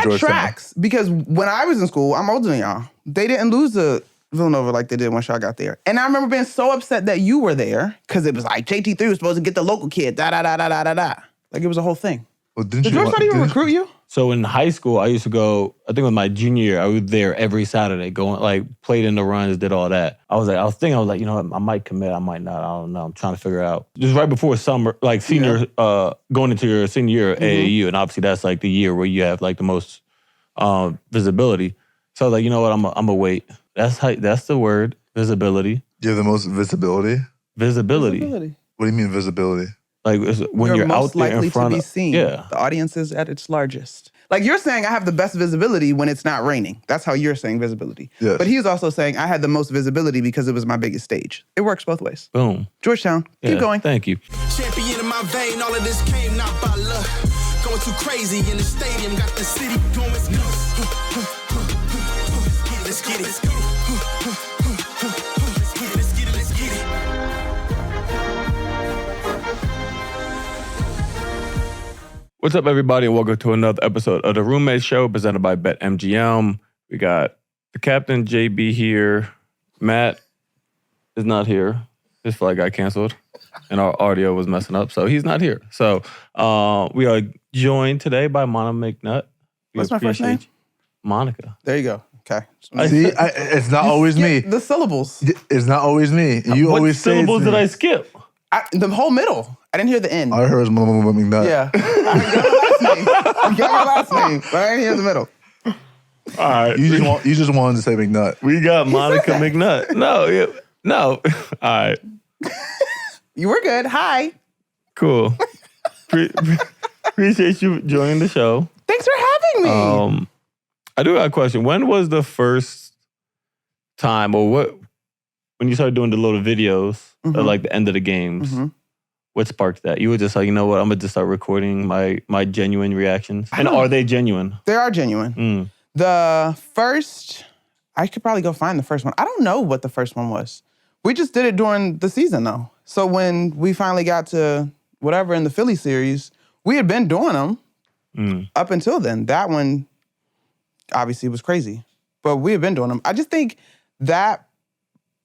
Georgetown. tracks because when I was in school, I'm older than y'all. They didn't lose to Villanova like they did once y'all got there. And I remember being so upset that you were there because it was like JT3 was supposed to get the local kid. Da-da-da-da-da-da. Like it was a whole thing. Well, Did Georgetown even recruit you? So in high school, I used to go, I think it was my junior year, I was there every Saturday, going, like, played in the runs, did all that. I was like, you know what, I might commit, I might not, I don't know. I'm trying to figure it out. Just right before summer, like senior, going into your senior year at AAU, and obviously that's like the year where you have like the most visibility. So I was like, you know what, I'm gonna wait. That's the word, visibility. You have the most visibility? Visibility. What do you mean visibility? Like when you're out there in front to be of, seen. yeah. The audience is at its largest. Like you're saying I have the best visibility when it's not raining. That's how you're saying visibility. Yes. But he's also saying I had the most visibility because it was my biggest stage. It works both ways. Boom. Georgetown, keep going. Thank you. Champion in my vein, all of this came not by luck. Going too crazy in the stadium, got the city going nuts. Let's get it. Let's get it. What's up, everybody, and welcome to another episode of The Roommate Show presented by BetMGM. We got the captain, JB, here. Matt is not here. His flight got canceled, and our audio was messing up, so he's not here. So we are joined today by McNutt. What's my first name? Monica. There you go. Okay. See, it's not always me. The syllables. It's not always me. You What always say syllables did I skip? The whole middle. I didn't hear the end. I heard McNutt. Yeah. I got my last name, but I didn't hear the middle. All right. You just wanted to say McNutt. We got Monica McNutt. No. All right. You were good. Hi. Cool. Appreciate you joining the show. Thanks for having me. I do have a question. When was the first time, or when you started doing the little videos at like the end of the games? What sparked that? You were just like, you know what? I'm gonna just start recording my genuine reactions. And are they genuine? They are genuine. The first, I could probably go find the first one. I don't know what the first one was. We just did it during the season though. So when we finally got to whatever in the Philly series, we had been doing them up until then. That one obviously was crazy, but we had been doing them. I just think that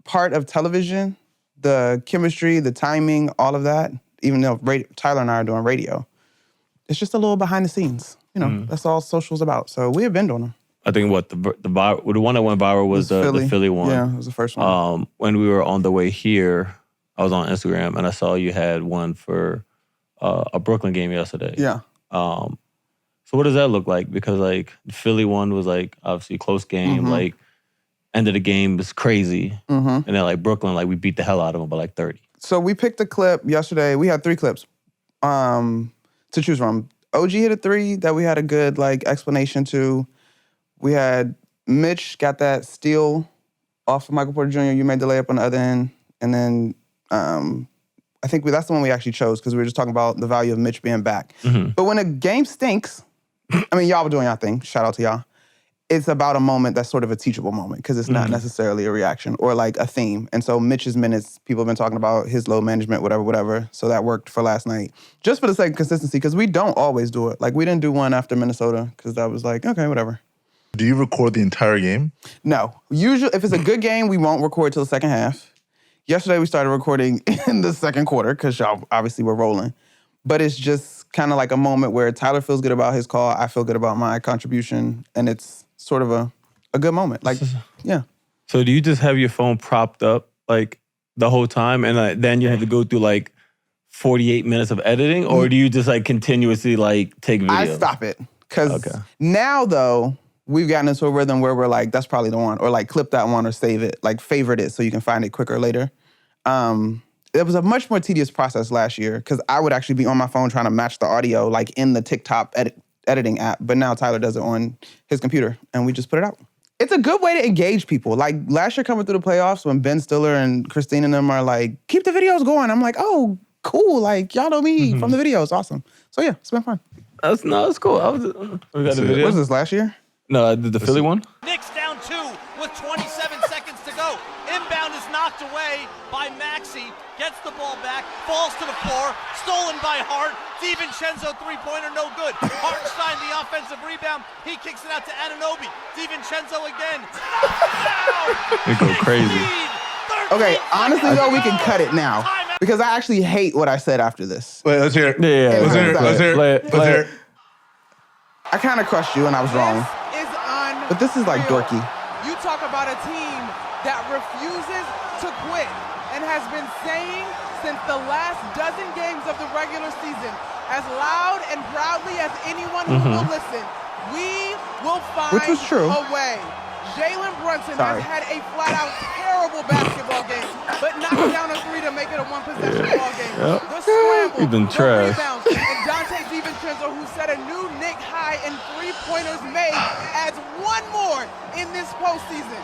part of television, the chemistry, the timing, all of that, even though Tyler and I are doing radio, it's just a little behind the scenes. You know, that's all social's about. So we have been doing them. I think the one that went viral was the Philly one. Yeah, it was the first one. When we were on the way here, I was on Instagram and I saw you had one for a Brooklyn game yesterday. Yeah. So what does that look like? Because like the Philly one was like obviously a close game, like end of the game was crazy. And then like Brooklyn, like we beat the hell out of them by like 30. So we picked a clip yesterday. We had 3 clips to choose from. OG hit a 3 that we had a good like explanation to. We had Mitch got that steal off of Michael Porter Jr. You made the layup on the other end. And then I think that's the one we actually chose because we were just talking about the value of Mitch being back. But when a game stinks, I mean, y'all were doing y'all thing. Shout out to y'all. It's about a moment that's sort of a teachable moment because it's not necessarily a reaction or like a theme. And so Mitch's minutes, people have been talking about his load management, whatever. So that worked for last night. Just for the sake of consistency, because we don't always do it. Like we didn't do one after Minnesota because that was like, okay, whatever. Do you record the entire game? No. Usually, if it's a good game, we won't record till the second half. Yesterday, we started recording in the second quarter because y'all obviously were rolling. But it's just kind of like a moment where Tyler feels good about his call, I feel good about my contribution, and it's sort of a good moment. Like, yeah. So do you just have your phone propped up like the whole time and then you have to go through like 48 minutes of editing, or do you just like continuously like take videos? I stop it because now though, we've gotten into a rhythm where we're like, that's probably the one, or like clip that one or save it, like favorite it so you can find it quicker later. It was a much more tedious process last year because I would actually be on my phone trying to match the audio like in the TikTok editing app, but now Tyler does it on his computer and we just put it out. It's a good way to engage people. Like last year coming through the playoffs when Ben Stiller and Christine and them are like, keep the videos going. I'm like, oh, cool. Like y'all know me from the videos. Awesome. So yeah, it's been fun. That's cool. We got the video. What was this, last year? No, I did the Philly one. Knicks down 2 with 27 seconds to go. Inbound is knocked away by Maxey. Gets the ball back, falls to the floor, stolen by Hart. DiVincenzo three-pointer, no good. Hartenstein, the offensive rebound. He kicks it out to Anunoby. DiVincenzo again. They go crazy. Okay, honestly though, we can cut it now because I actually hate what I said after this. Wait, let's hear it. Yeah, Let's hear it. Let's hear Play it. it. Let's hear it. I kind of crushed you and I was wrong. This is unreal. But this is like dorky. You talk about a team that refuses to quit and has been saying since the last dozen games of the regular season, as loud and proudly as anyone who will listen, we will find Which was true. a way. Jalen Brunson Sorry. has had a flat-out terrible basketball game, but knocked down a three to make it a one-possession ball game. Yep. The scramble, He's been the trash. rebounds, and Dante DiVincenzo, who set a new Knick high in three-pointers made, adds one more in this postseason.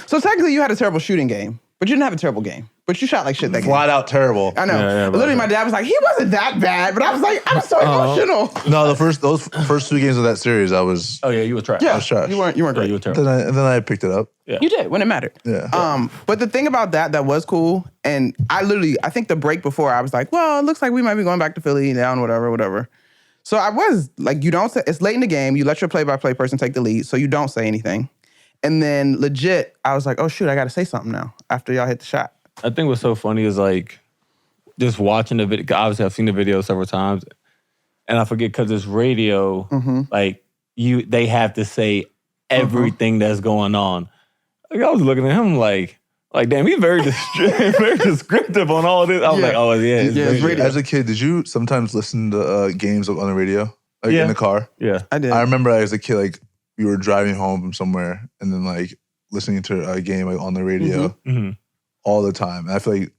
So technically you had a terrible shooting game, but you didn't have a terrible game. But you shot like shit that game. Flat out terrible. I know. Yeah, Literally, my dad was like, he wasn't that bad, but I was like, I was so emotional. No, those first 2 games of that series, I was Oh yeah, you were trash. Yeah, was trash. you weren't Yeah, great. you were terrible. then I picked it up. You did when it mattered. Yeah. But the thing about that was cool, and I think the break before I was like, well, it looks like we might be going back to Philly down, whatever. So I was like, you don't say, it's late in the game, you let your play-by-play person take the lead, so you don't say anything. And then legit, I was like, oh shoot, I gotta say something now after y'all hit the shot. I think what's so funny is like just watching the video. Obviously, I've seen the video several times, and I forget because it's radio. Like they have to say everything that's going on. Like I was looking at him like damn, he's very very descriptive on all this. I was like, oh yeah, it's radio. As a kid, did you sometimes listen to games on the radio, like Yeah. in the car? Yeah, I did. I remember as a kid, like we were driving home from somewhere, and then like listening to a game like, on the radio all the time. And I feel like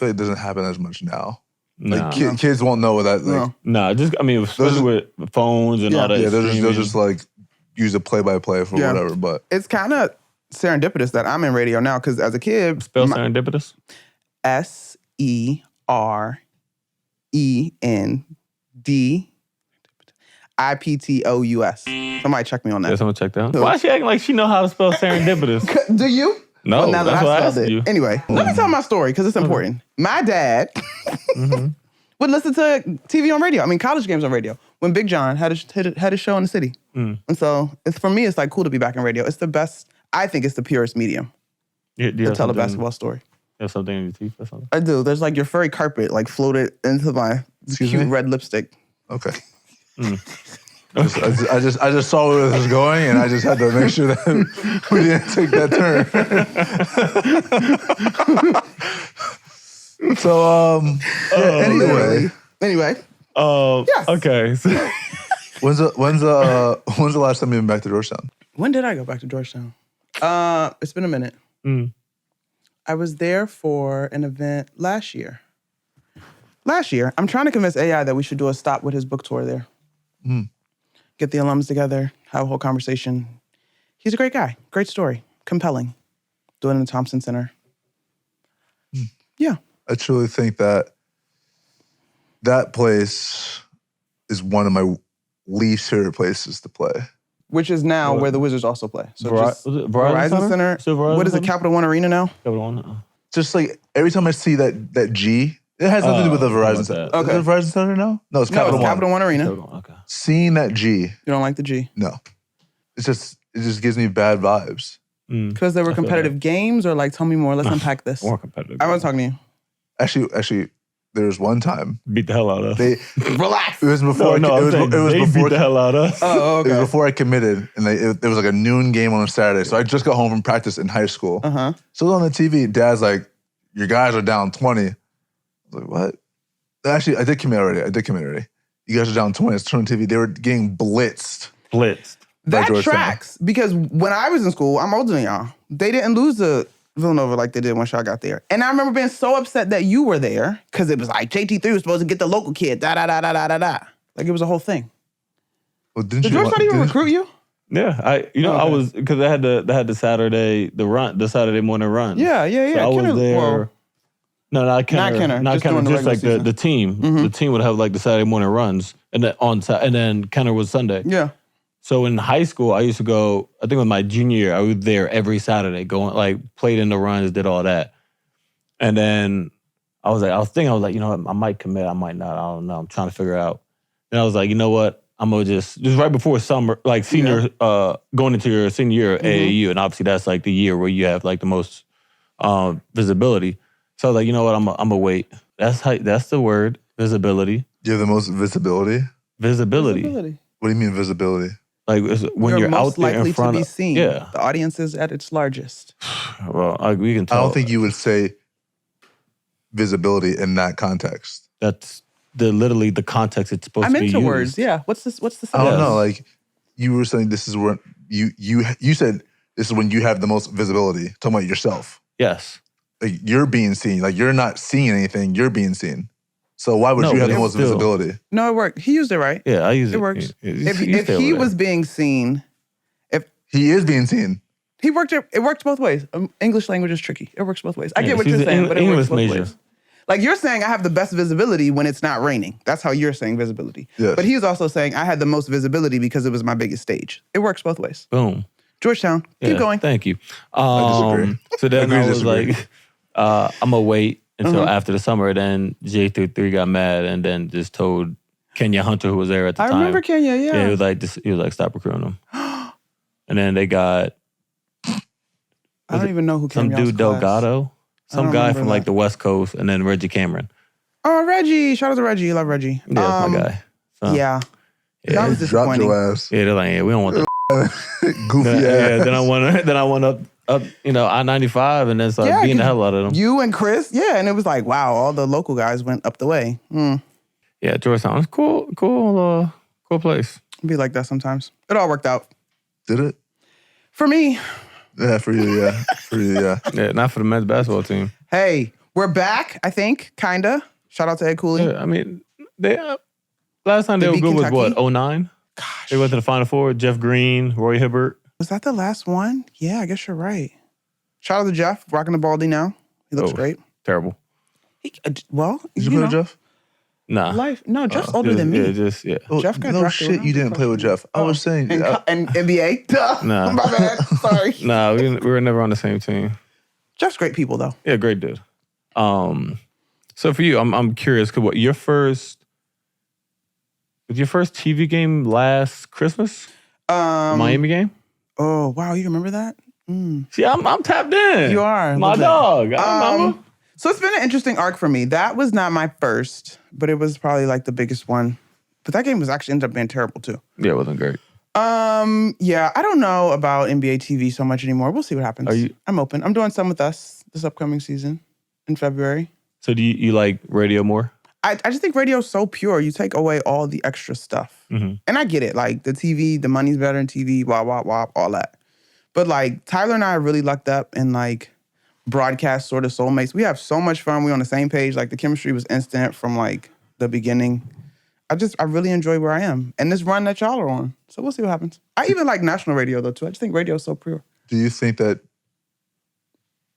it doesn't happen as much now. nah, Like kids won't know what that. Like, nah. Just I mean, especially with phones and all that. yeah, they'll streaming. just like use a play-by-play for whatever. But It's kind of serendipitous that I'm in radio now because as a kid, spell serendipitous. SERENDIPTOUS. Somebody check me on Yeah, that. someone check that out. Why is she acting like she know how to spell serendipitous? Do you? No, Well, now that that's I what I spelled asked it. you. Anyway, let me tell my story because it's important. My dad would listen to TV on radio. I mean, college games on radio. When Big John had his show in the city. And so for me, it's like cool to be back in radio. It's the best. I think it's the purest medium Do you to have tell a something- basketball story. You have something in your teeth or something? I do. There's like your furry carpet like floated into my Excuse cute me? red lipstick. okay. I just saw where this was going, and I just had to make sure that we didn't take that turn. So, Anyway, Yes. Okay. So, when's the last time you've been back to Georgetown? when did I go back to Georgetown? It's been a minute. I was there for an event last year. I'm trying to convince AI that we should do a stop with his book tour there. Get the alums together, have a whole conversation. He's a great guy. Great story. Compelling. Do it in the Thompson Center. Yeah. I truly think that place is one of my least favorite places to play. Which is now where the Wizards also play. So just was it Verizon Center. Still Verizon What is it, Center? Capital One Arena now? Capital One? Just like every time I see that G, it has nothing to do with the how Verizon about Center. that? Is it Verizon Center now? No, it's No, Capital it's One. Capital One Arena. Capital One, okay. Seeing that G, You don't like the G? no. It just gives me bad vibes. Because there were I feel competitive games or like, tell me more, let's unpack this. More competitive. I wasn't talking to you. Actually, there was one time beat the hell out of us. they. Relax. It was before. No, it was I'm saying they before. beat the hell out of us. Oh, It okay. was before I committed, and it was like a noon game on a Saturday. So I just got home from practice in high school. So on the TV, Dad's like, "Your guys are down 20." I was like, "What?" Actually, I did commit already. You guys are down 20. It's on TV. They were getting blitzed. Blitzed. That Georgetown. tracks because when I was in school, I'm older than y'all. They didn't lose to Villanova like they did when y'all got there. And I remember being so upset that you were there because it was like JT3 was supposed to get the local kid, da-da-da-da-da-da-da. Like it was a whole thing. Well, didn't Did you? Georgetown even recruit you? Yeah, I was because they had the Saturday morning run. Yeah. So I was Kenner- there. well, Not Kenner. Just during the Just like regular the team. The team would have like the Saturday morning runs, and then Kenner was Sunday. yeah. So in high school, I used to go. I think with my junior year, I was there every Saturday, going like played in the runs, did all that. And then I was like, you know what, I might commit, I might not. I don't know. I'm trying to figure out. Then I was like, you know what? I'm gonna just right before summer, like senior, going into your senior year at AAU, and obviously that's like the year where you have like the most visibility. So I was like, you know what? I'm gonna wait. That's the word, visibility. You have the most visibility? Visibility. What do you mean visibility? Like when you're most out there likely in front to be of, seen. yeah. The audience is at its largest. Well, we can tell. I don't think you would say visibility in that context. That's literally the context it's supposed to be used. I'm into words. Yeah. What's the I don't know. Like you were saying, this is where you said this is when you have the most visibility. Talking about yourself. Yes. Like you're being seen. Like you're not seeing anything. You're being seen. So why would you have the most visibility? No, it worked. He used it right. Yeah, I use it. It works. If he he was being seen, He is being seen. he worked it works both ways. English language is tricky. It works both ways. I get what he's you're saying, an but it English works both major. ways. Like you're saying, I have the best visibility when it's not raining. That's how you're saying visibility. Yes. But he was also saying I had the most visibility because it was my biggest stage. It works both ways. Boom. Georgetown, keep going. Thank you. I disagree. So then I was disagree. like, I'm gonna wait until after the summer. Then J33 got mad and then just told Kenya Hunter, who was there at the I time. remember Kenya, yeah. Yeah, he was like, stop recruiting them. And then they got I don't even know who some Kenya's dude class. Delgado, some don't guy remember from like that. the West Coast, and then Reggie Cameron. Oh, Reggie. Shout out to Reggie. Love Reggie. Yeah, that's my guy. So, Yeah. That was Dropped disappointing. your ass. Yeah, they're like, yeah, we don't want that. Goofy ass. Yeah, then I went up, I-95 and then started beating the hell out of them. You and Chris, yeah, and it was like, wow, all the local guys went up the way. Yeah, Georgetown, it's cool place. It'd be like that sometimes. It all worked out. Did it? For me, Yeah, for you, yeah. For you, yeah. Yeah, not for the men's basketball team. hey, we're back, I think, kinda. Shout out to Ed Cooley. Yeah, I mean, they last time they were beat good was Kentucky? what, 09? Gosh. They went to the Final Four. Jeff Green, Roy Hibbert. Was that the last one? Yeah, I guess you're right. Shout out to Jeff, rocking the baldy now. He looks great. Terrible. Well, Did you play with Jeff? Nah. No, Jeff's older than me. Yeah. Oh, Jeff got no drafted shit, around you didn't play with Jeff. I was saying. And NBA? Duh. Nah. My bad. Sorry. Nah, we were never on the same team. Jeff's great people, though. Yeah, great dude. So for you, I'm curious, cause was your first TV game last Christmas? Miami game? Oh, wow, you remember that? See, I'm tapped in. You are, a my little bit. dog. I remember. So it's been an interesting arc for me. That was not my first, but it was probably like the biggest one. But that game was actually ended up being terrible too. Yeah, it wasn't great. Yeah, I don't know about NBA TV so much anymore. We'll see what happens. I'm open. I'm doing some with us this upcoming season in February. So do you like radio more? I just think radio's so pure. You take away all the extra stuff. Mm-hmm. And I get it. Like the TV, the money's better in TV, wah, wah, wah, all that. But like Tyler and I really lucked up in like broadcast sort of soulmates. We have so much fun. We're on the same page. Like the chemistry was instant from like the beginning. I really enjoy where I am. And this run that y'all are on. So we'll see what happens. I even like national radio though too. I just think radio is so pure. Do you think that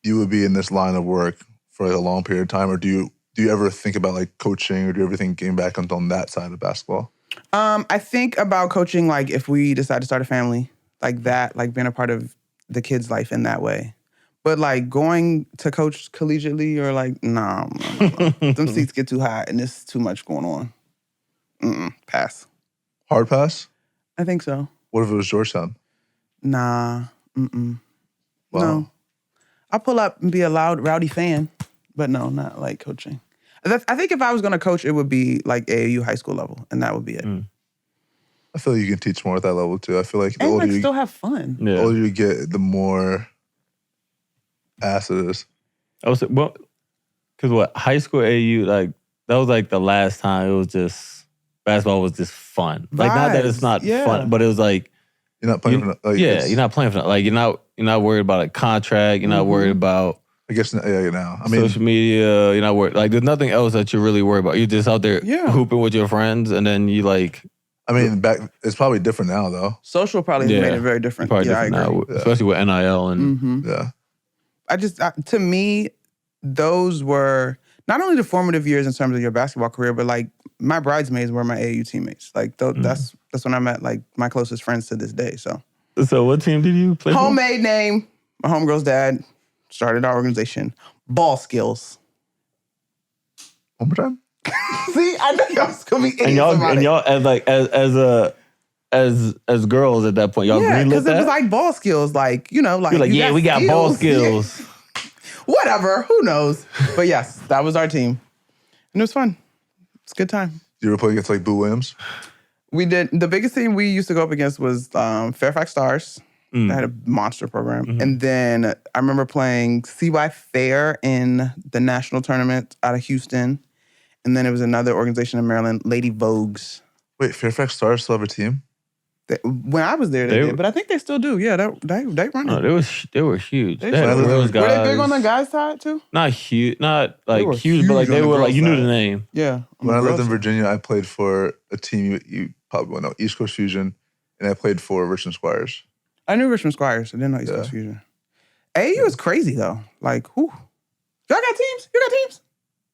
you would be in this line of work for like a long period of time, or do you ever think about like coaching, or do you ever think getting back on that side of basketball? I think about coaching like if we decide to start a family, like that, like being a part of the kid's life in that way. But like going to coach collegiately or like, no. Them seats get too high and there's too much going on. Pass. Hard pass? I think so. What if it was Georgetown? Nah. Wow. No. I'll pull up and be a loud, rowdy fan, but no, not like coaching. I think if I was going to coach, it would be like AAU high school level, and that would be it. I feel like you can teach more at that level too. I feel like the And older like you still have fun. Yeah. older you get, the more ass it is. I was because high school AAU, like that was like the last time it was just basketball was just fun. Like not that it's not Vibes, fun, but it was like You're not playing for like, you're not playing for like you're not worried about a contract. You're not worried about I guess now. I mean, social media. You're not worried. Like there's nothing else that you're really worried about. You're just out there hooping with your friends, and then you like. I mean, back it's probably different now though. Social probably has made it very different. Probably I different agree. now, especially with NIL and Yeah. To me, those were not only the formative years in terms of your basketball career, but like my bridesmaids were my AAU teammates. Like that's when I met like my closest friends to this day. So what team did you play for? homemade name. My homegirl's dad started our organization. Ball skills. One more time. See, I know y'all was gonna be idiots And about y'all as girls at that point, y'all yeah, greenlit because it that? was like ball skills, like You're like, yeah, we got ball skills. Whatever, who knows? But yes, that was our team, and it was fun. It's a good time. You ever play against like Boo Williams? We did. The biggest team we used to go up against was Fairfax Stars. They had a monster program. And then I remember playing CY Fair in the national tournament out of Houston. And then it was another organization in Maryland, Lady Vogues. Wait, Fairfax Stars still have a team? When I was there, they did. But I think they still do. Yeah, they run it. They were huge. They They had those guys. Were they big on the guys' side too? Not huge, not like were huge, but like huge they on the were like, girls' you knew side. the name. Yeah. When I lived in Virginia, I played for a team you probably won't know, East Coast Fusion, and I played for Richmond Squires. I knew Richmond Squires. I didn't know East Coast Fusion. AAU is crazy though. Like, whew. Y'all got teams? You got teams?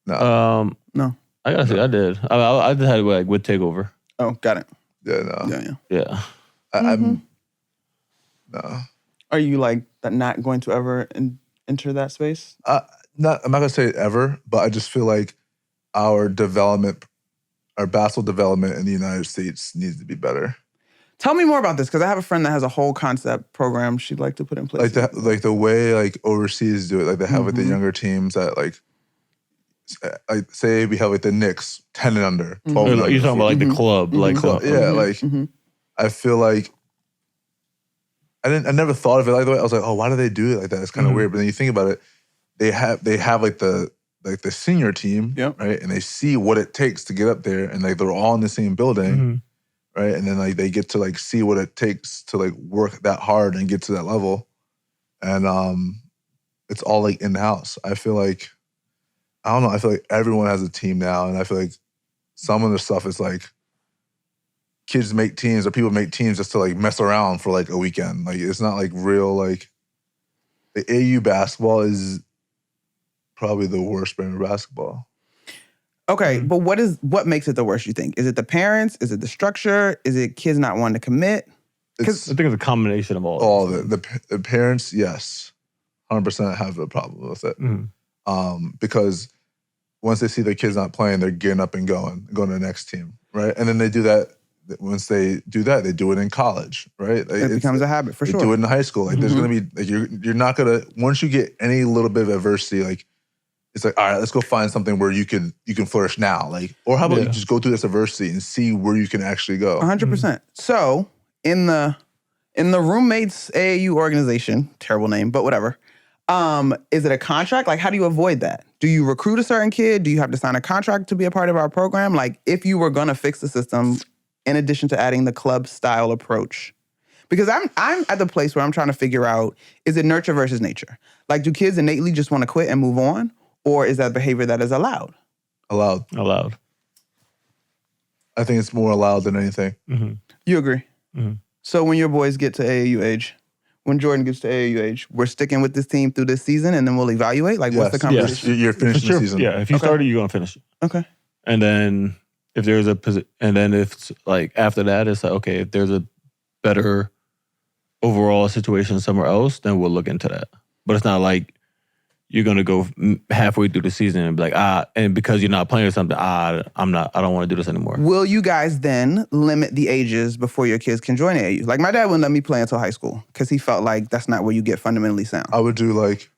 No. No. I gotta say, I did. I just had it like with Takeover. Oh, got it. Yeah, no. Yeah. Yeah. No. Are you like not going to ever enter that space? I'm not gonna say it ever, but I just feel like our basketball development in the United States needs to be better. Tell me more about this, because I have a friend that has a whole concept program she'd like to put in place. Like the way like overseas do it, like they have like the younger teams that like say we have like the Knicks 10 and under, 12 and under. You're talking about like the club, like club. Yeah, like I feel like I never thought of it like that. I was like, oh, why do they do it like that? It's kind of weird. But then you think about it, they have like the senior team, right? And they see what it takes to get up there, and like they're all in the same building, right? And then like they get to like see what it takes to like work that hard and get to that level, and it's all like in house. I feel like I don't know. I feel like everyone has a team now, and I feel like some of the stuff is like kids make teams or people make teams just to like mess around for like a weekend. Like it's not like real. Like the AAU basketball is probably the worst brand of basketball. Okay, but what makes it the worst, you think? Is it the parents? Is it the structure? Is it kids not wanting to commit? I think it's a combination of all. All of it. The parents, yes, 100% have a problem with it. Because once they see their kids not playing, they're getting up and going to the next team, right? And then they do that. Once they do that, they do it in college, right? Like It becomes a habit for sure. They do it in high school. Like there's gonna be like you're not gonna, once you get any little bit of adversity, like it's like, all right, let's go find something where you can flourish now. Like, or how about you just go through this adversity and see where you can actually go. 100%. So in the roommates AAU organization, terrible name, but whatever. Is it a contract? Like, how do you avoid that? Do you recruit a certain kid? Do you have to sign a contract to be a part of our program? Like, if you were gonna fix the system, in addition to adding the club style approach, because I'm at the place where I'm trying to figure out, is it nurture versus nature? Like, do kids innately just want to quit and move on, or is that behavior that is allowed? Allowed. I think it's more allowed than anything. You agree? So when your boys get to AAU age, when Jordan gets to AAU age, we're sticking with this team through this season, and then we'll evaluate? Like, what's the conversation? Yes, you're finishing the season. Yeah, if you started, you're gonna finish it. Okay. And then if there's and then if it's like after that, it's like, okay, if there's a better overall situation somewhere else, then we'll look into that. But it's not like you're gonna go halfway through the season and be like, and because you're not playing or something, I don't want to do this anymore. Will you guys then limit the ages before your kids can join AAU? Like, my dad wouldn't let me play until high school because he felt like that's not where you get fundamentally sound. I would do like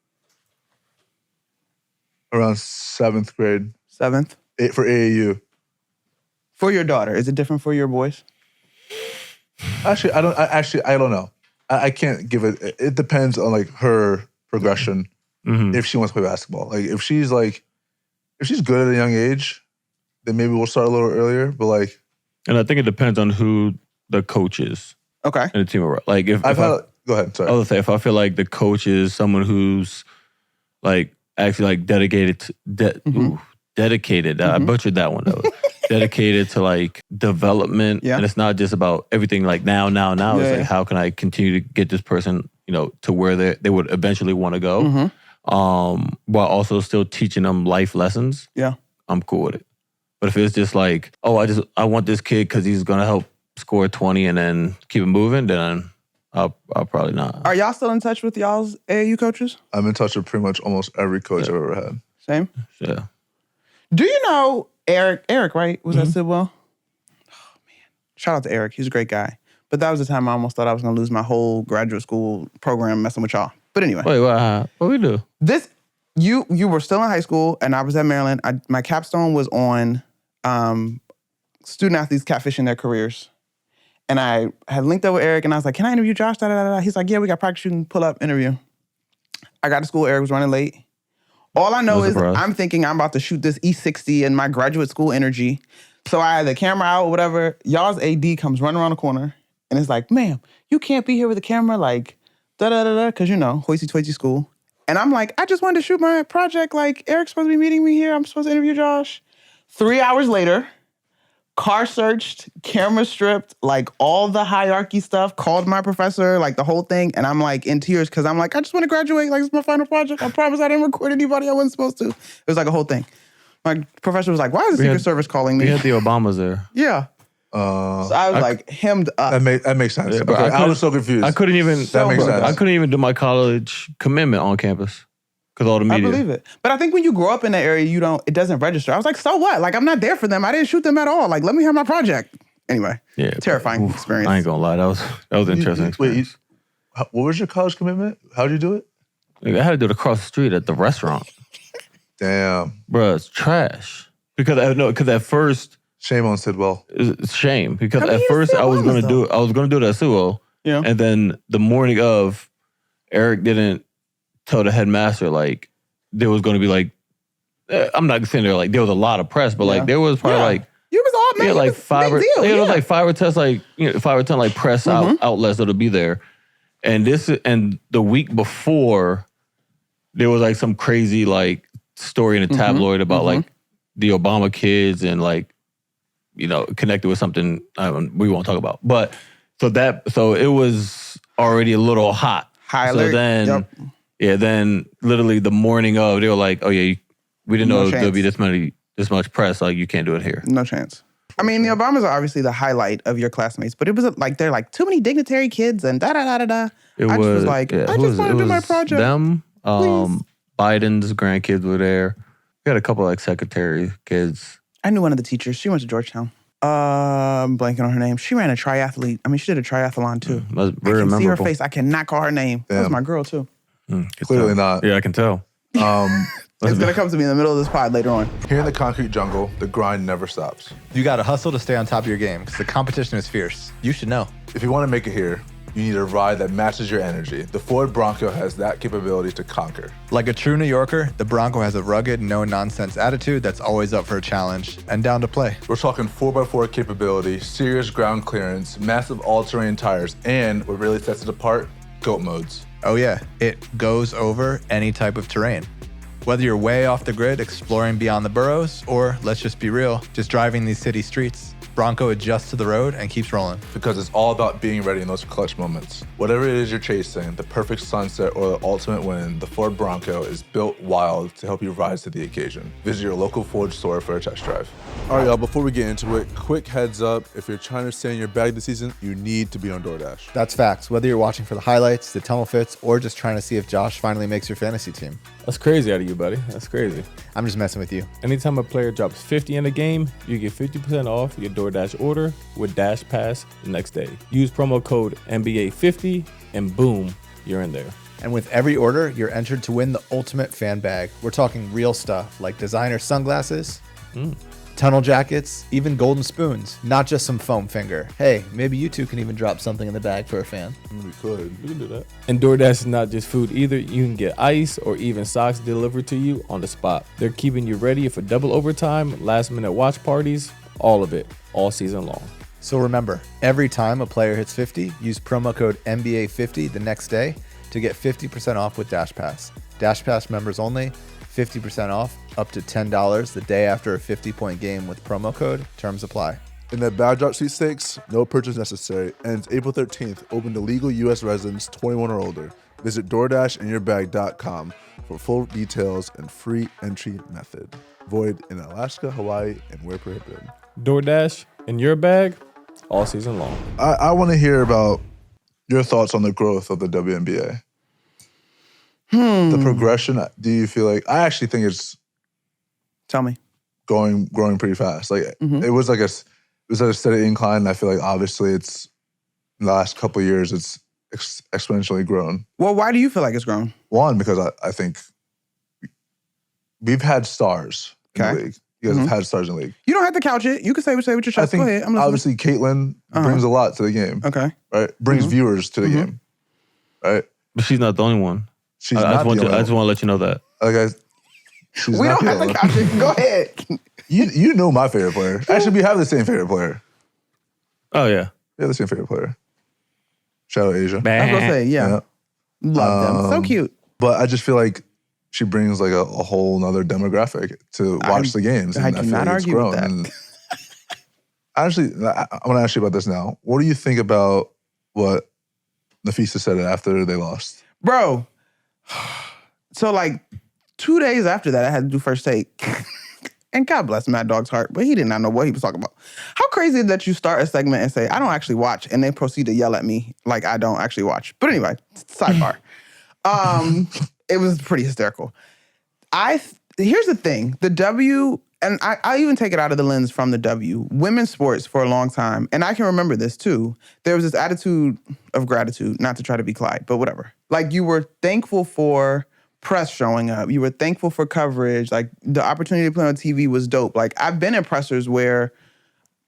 around 7th grade. 7th? For AAU. For your daughter, is it different for your boys? Actually, I don't know. I can't give it. It depends on like her progression. If she wants to play basketball, like if she's good at a young age, then maybe we'll start a little earlier. But like, and I think it depends on who the coach is. Okay. And the team. Like go ahead. Sorry. I would say if I feel like the coach is someone who's like actually like dedicated. Dedicated. I butchered that one though. Dedicated to like development, and it's not just about everything like now. It's like, how can I continue to get this person, to where they would eventually want to go, while also still teaching them life lessons. Yeah, I'm cool with it. But if it's just like, oh, I want this kid because he's gonna help score 20 and then keep it moving, then I'll probably not. Are y'all still in touch with y'all's AAU coaches? I'm in touch with pretty much almost every coach I've ever had. Same? Yeah. Do you know Eric? Eric, right? Was that Sidwell? Oh, man. Shout out to Eric. He's a great guy. But that was the time I almost thought I was going to lose my whole graduate school program messing with y'all. But anyway. Wait, what we do? You were still in high school, and I was at Maryland. My capstone was on student athletes catfishing their careers. And I had linked up with Eric, and I was like, can I interview Josh? He's like, yeah, we got practice shooting, pull up, interview. I got to school, Eric was running late. All I know is I'm thinking I'm about to shoot this E60 in my graduate school energy. So I had the camera out, whatever. Y'all's AD comes running around the corner, and it's like, ma'am, you can't be here with the camera, like, da-da-da-da, because, you know, hoity-toity school. And I'm like, I just wanted to shoot my project. Like, Eric's supposed to be meeting me here. I'm supposed to interview Josh. 3 hours later, car searched, camera stripped, like all the hierarchy stuff, called my professor, like the whole thing. And I'm like in tears because I'm like, I just want to graduate. Like, it's my final project. I promise I didn't record anybody I wasn't supposed to. It was like a whole thing. My professor was like, why is the Secret Service calling me? We had the Obamas there. Yeah. So I was like hemmed up. That makes sense. Yeah, okay, I was so confused. I couldn't even. That makes sense. I couldn't even do my college commitment on campus because all the media. I believe it. But I think when you grow up in that area, it doesn't register. I was like, so what? Like, I'm not there for them. I didn't shoot them at all. Like, let me have my project. Anyway, terrifying experience. I ain't gonna lie. That was interesting experience. Wait, what was your college commitment? How'd you do it? I had to do it across the street at the restaurant. Damn. Bro, it's trash. Because at first. Shame on Sidwell. It's shame because at first I was gonna do it at Sidwell. Yeah. And then the morning of, Eric didn't tell the headmaster like there was gonna be like I'm not saying there was a lot of press, but like there was probably like you was all man, like five or there was like 5 or 10 5 or 10 like press outlets that'll be there. And the week before there was like some crazy like story in a tabloid about like the Obama kids and like, you know, connected with something we won't talk about. But so it was already a little hot. High alert. So then, then literally the morning of, they were like, oh yeah, we didn't know there'd be this much press. Like, you can't do it here. No chance. I mean, the Obamas are obviously the highlight of your classmates, but it was like, they're like too many dignitary kids and da-da-da-da-da. I just want to do my project. Them, Biden's grandkids were there. We had a couple like secretary kids. I knew one of the teachers. She went to Georgetown. I'm blanking on her name. She ran a triathlete. I mean, she did a triathlon too. That's very I can memorable. see her face. I cannot call her name. That was my girl too. Clearly not. Yeah, I can tell. It's going to come to me in the middle of this pod later on. Here in the concrete jungle, the grind never stops. You got to hustle to stay on top of your game because the competition is fierce. You should know. If you want to make it here, you need a ride that matches your energy. The Ford Bronco has that capability to conquer. Like a true New Yorker, the Bronco has a rugged, no-nonsense attitude that's always up for a challenge and down to play. We're talking 4x4 capability, serious ground clearance, massive all-terrain tires, and what really sets it apart, GOAT modes. Oh yeah, it goes over any type of terrain. Whether you're way off the grid, exploring beyond the boroughs, or let's just be real, just driving these city streets, Bronco adjusts to the road and keeps rolling. Because it's all about being ready in those clutch moments. Whatever it is you're chasing, the perfect sunset or the ultimate win, the Ford Bronco is built wild to help you rise to the occasion. Visit your local Ford store for a test drive. All right, y'all, before we get into it, quick heads up. If you're trying to stay in your bag this season, you need to be on DoorDash. That's facts. Whether you're watching for the highlights, the tunnel fits, or just trying to see if Josh finally makes your fantasy team. That's crazy out of you, buddy. That's crazy. I'm just messing with you. Anytime a player drops 50 in a game, you get 50% off your DoorDash order with Dash Pass the next day. Use promo code NBA50 and boom, you're in there. And with every order, you're entered to win the ultimate fan bag. We're talking real stuff like designer sunglasses, tunnel jackets, even golden spoons, not just some foam finger. Hey, maybe you two can even drop something in the bag for a fan. We could. We can do that. And DoorDash is not just food either. You can get ice or even socks delivered to you on the spot. They're keeping you ready for double overtime, last minute watch parties, all of it, all season long. So remember, every time a player hits 50, use promo code NBA50 the next day to get 50% off with Dash Pass. Dash Pass members only, 50% off, up to $10 the day after a 50-point game with promo code. Terms apply. In that bag drop sweepstakes, no purchase necessary. Ends April 13th. Open to legal U.S. residents 21 or older. Visit DoorDashInYourBag.com for full details and free entry method. Void in Alaska, Hawaii, and where prohibited. DoorDash in your bag all season long. I want to hear about Your thoughts on the growth of the WNBA? The progression, do you feel like, I actually think it's Tell me. growing pretty fast. Like it was like a steady incline. And I feel like obviously it's in the last couple of years it's exponentially grown. Well, why do you feel like it's grown? One, because I think we've had stars in the league. You guys have had stars in the league. You don't have to couch it. You can say what your chest. I think Go ahead. I'm listening. obviously Caitlyn brings a lot to the game. Okay. Right? Brings viewers to the game. Right? But she's not the only one. She's I not just want the only to let you know that. she's We not don't the have to only couch it. Go ahead. You know my favorite player. Actually, we have the same favorite player. Oh, yeah. We have the same favorite player. Shout out Asia. I was going to say, yeah. Love them. So cute. But I just feel like she brings like a whole nother demographic to watch the games. I And do feel not like it's argue with grown. that. And actually, I want to ask you about this now. What do you think about what Nafisa said after they lost? Bro, so like 2 days after that, I had to do First Take. And God bless Mad Dog's heart, but he did not know what he was talking about. How crazy is it that you start a segment and say, I don't actually watch, and then proceed to yell at me like I don't actually watch. But anyway, sidebar. It was pretty hysterical. Here's the thing, the W, and I even take it out of the lens from the W, women's sports for a long time, and I can remember this too, there was this attitude of gratitude, not to try to be Clyde, but whatever. Like you were thankful for press showing up. You were thankful for coverage. Like the opportunity to play on TV was dope. Like I've been in pressers where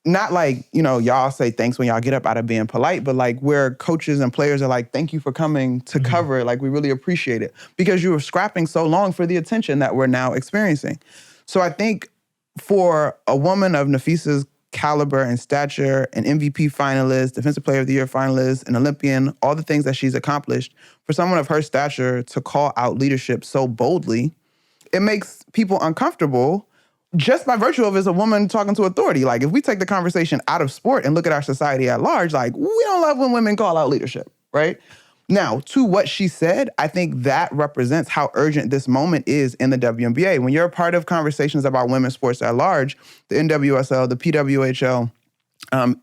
not like, y'all say thanks when y'all get up out of being polite, but like where coaches and players are like, thank you for coming to cover it. Like we really appreciate it because you were scrapping so long for the attention that we're now experiencing. So I think for a woman of Nafisa's caliber and stature, an MVP finalist, Defensive Player of the Year finalist, an Olympian, all the things that she's accomplished, for someone of her stature to call out leadership so boldly, it makes people uncomfortable just by virtue of as a woman talking to authority. Like if we take the conversation out of sport and look at our society at large, like we don't love when women call out leadership, right? Now, to what she said, I think that represents how urgent this moment is in the WNBA. When you're a part of conversations about women's sports at large, the NWSL, the PWHL,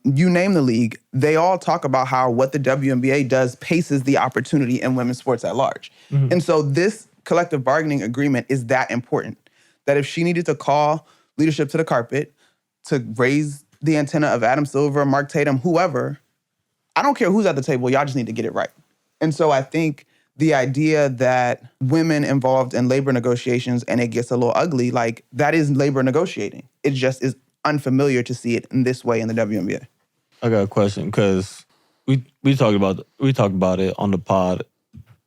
you name the league, they all talk about how what the WNBA does paces the opportunity in women's sports at large. And so this collective bargaining agreement is that important, that if she needed to call leadership to the carpet, to raise the antenna of Adam Silver, Mark Tatum, whoever, I don't care who's at the table, y'all just need to get it right. And so I think the idea that women involved in labor negotiations and it gets a little ugly, like that is labor negotiating. It just is unfamiliar to see it in this way in the WNBA. I got a question because we talked about it on the pod.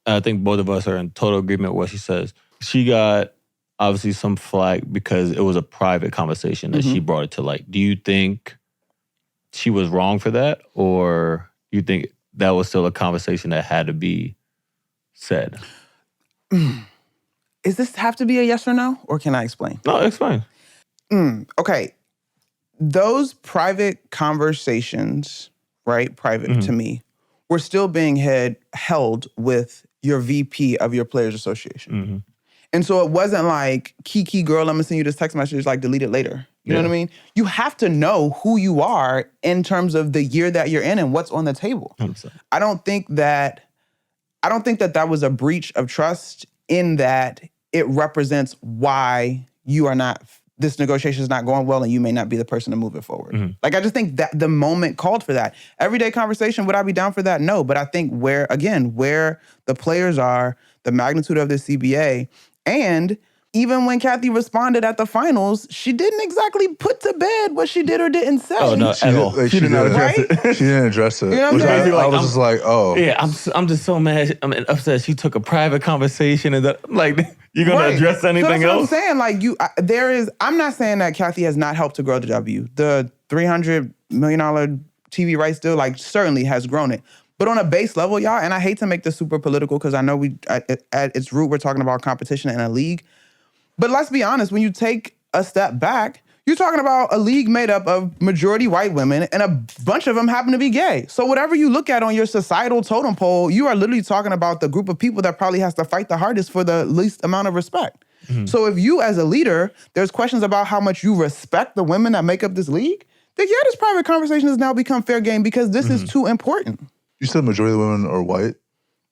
And I think both of us are in total agreement with what she says. She got obviously some flack because it was a private conversation that she brought it to light. Do you think she was wrong for that, or you think that was still a conversation that had to be said? Does this have to be a yes or no, or can I explain? No, explain. Okay. Those private conversations, right, private to me, were still being held with your VP of your Players Association. And so it wasn't like, Kiki, girl, I'm gonna send you this text message, like delete it later. You know what I mean? You have to know who you are in terms of the year that you're in and what's on the table. 100%. I don't think that that was a breach of trust in that it represents why this negotiation is not going well and you may not be the person to move it forward. Like, I just think that the moment called for that. Everyday conversation, would I be down for that? No, but I think where the players are, the magnitude of the CBA, and even when Kathy responded at the finals, she didn't exactly put to bed what she did or didn't say. Oh, no, at all. She did not address it. She didn't address it. You know what I'm saying? I was just like, oh. Yeah, I'm just so mad. I'm upset she took a private conveation and like, you're going to address anything else? What I'm saying. I'm not saying that Kathy has not helped to grow the W. The $300 million TV rights deal, like, certainly has grown it. But on a base level, y'all, and I hate to make this super political because I know at its root, we're talking about competition in a league. But let's be honest, when you take a step back, you're talking about a league made up of majority white women and a bunch of them happen to be gay. So whatever you look at on your societal totem pole, you are literally talking about the group of people that probably has to fight the hardest for the least amount of respect. So if you as a leader, there's questions about how much you respect the women that make up this league, then this private conversation has now become fair game because this is too important. You said majority of the women are white?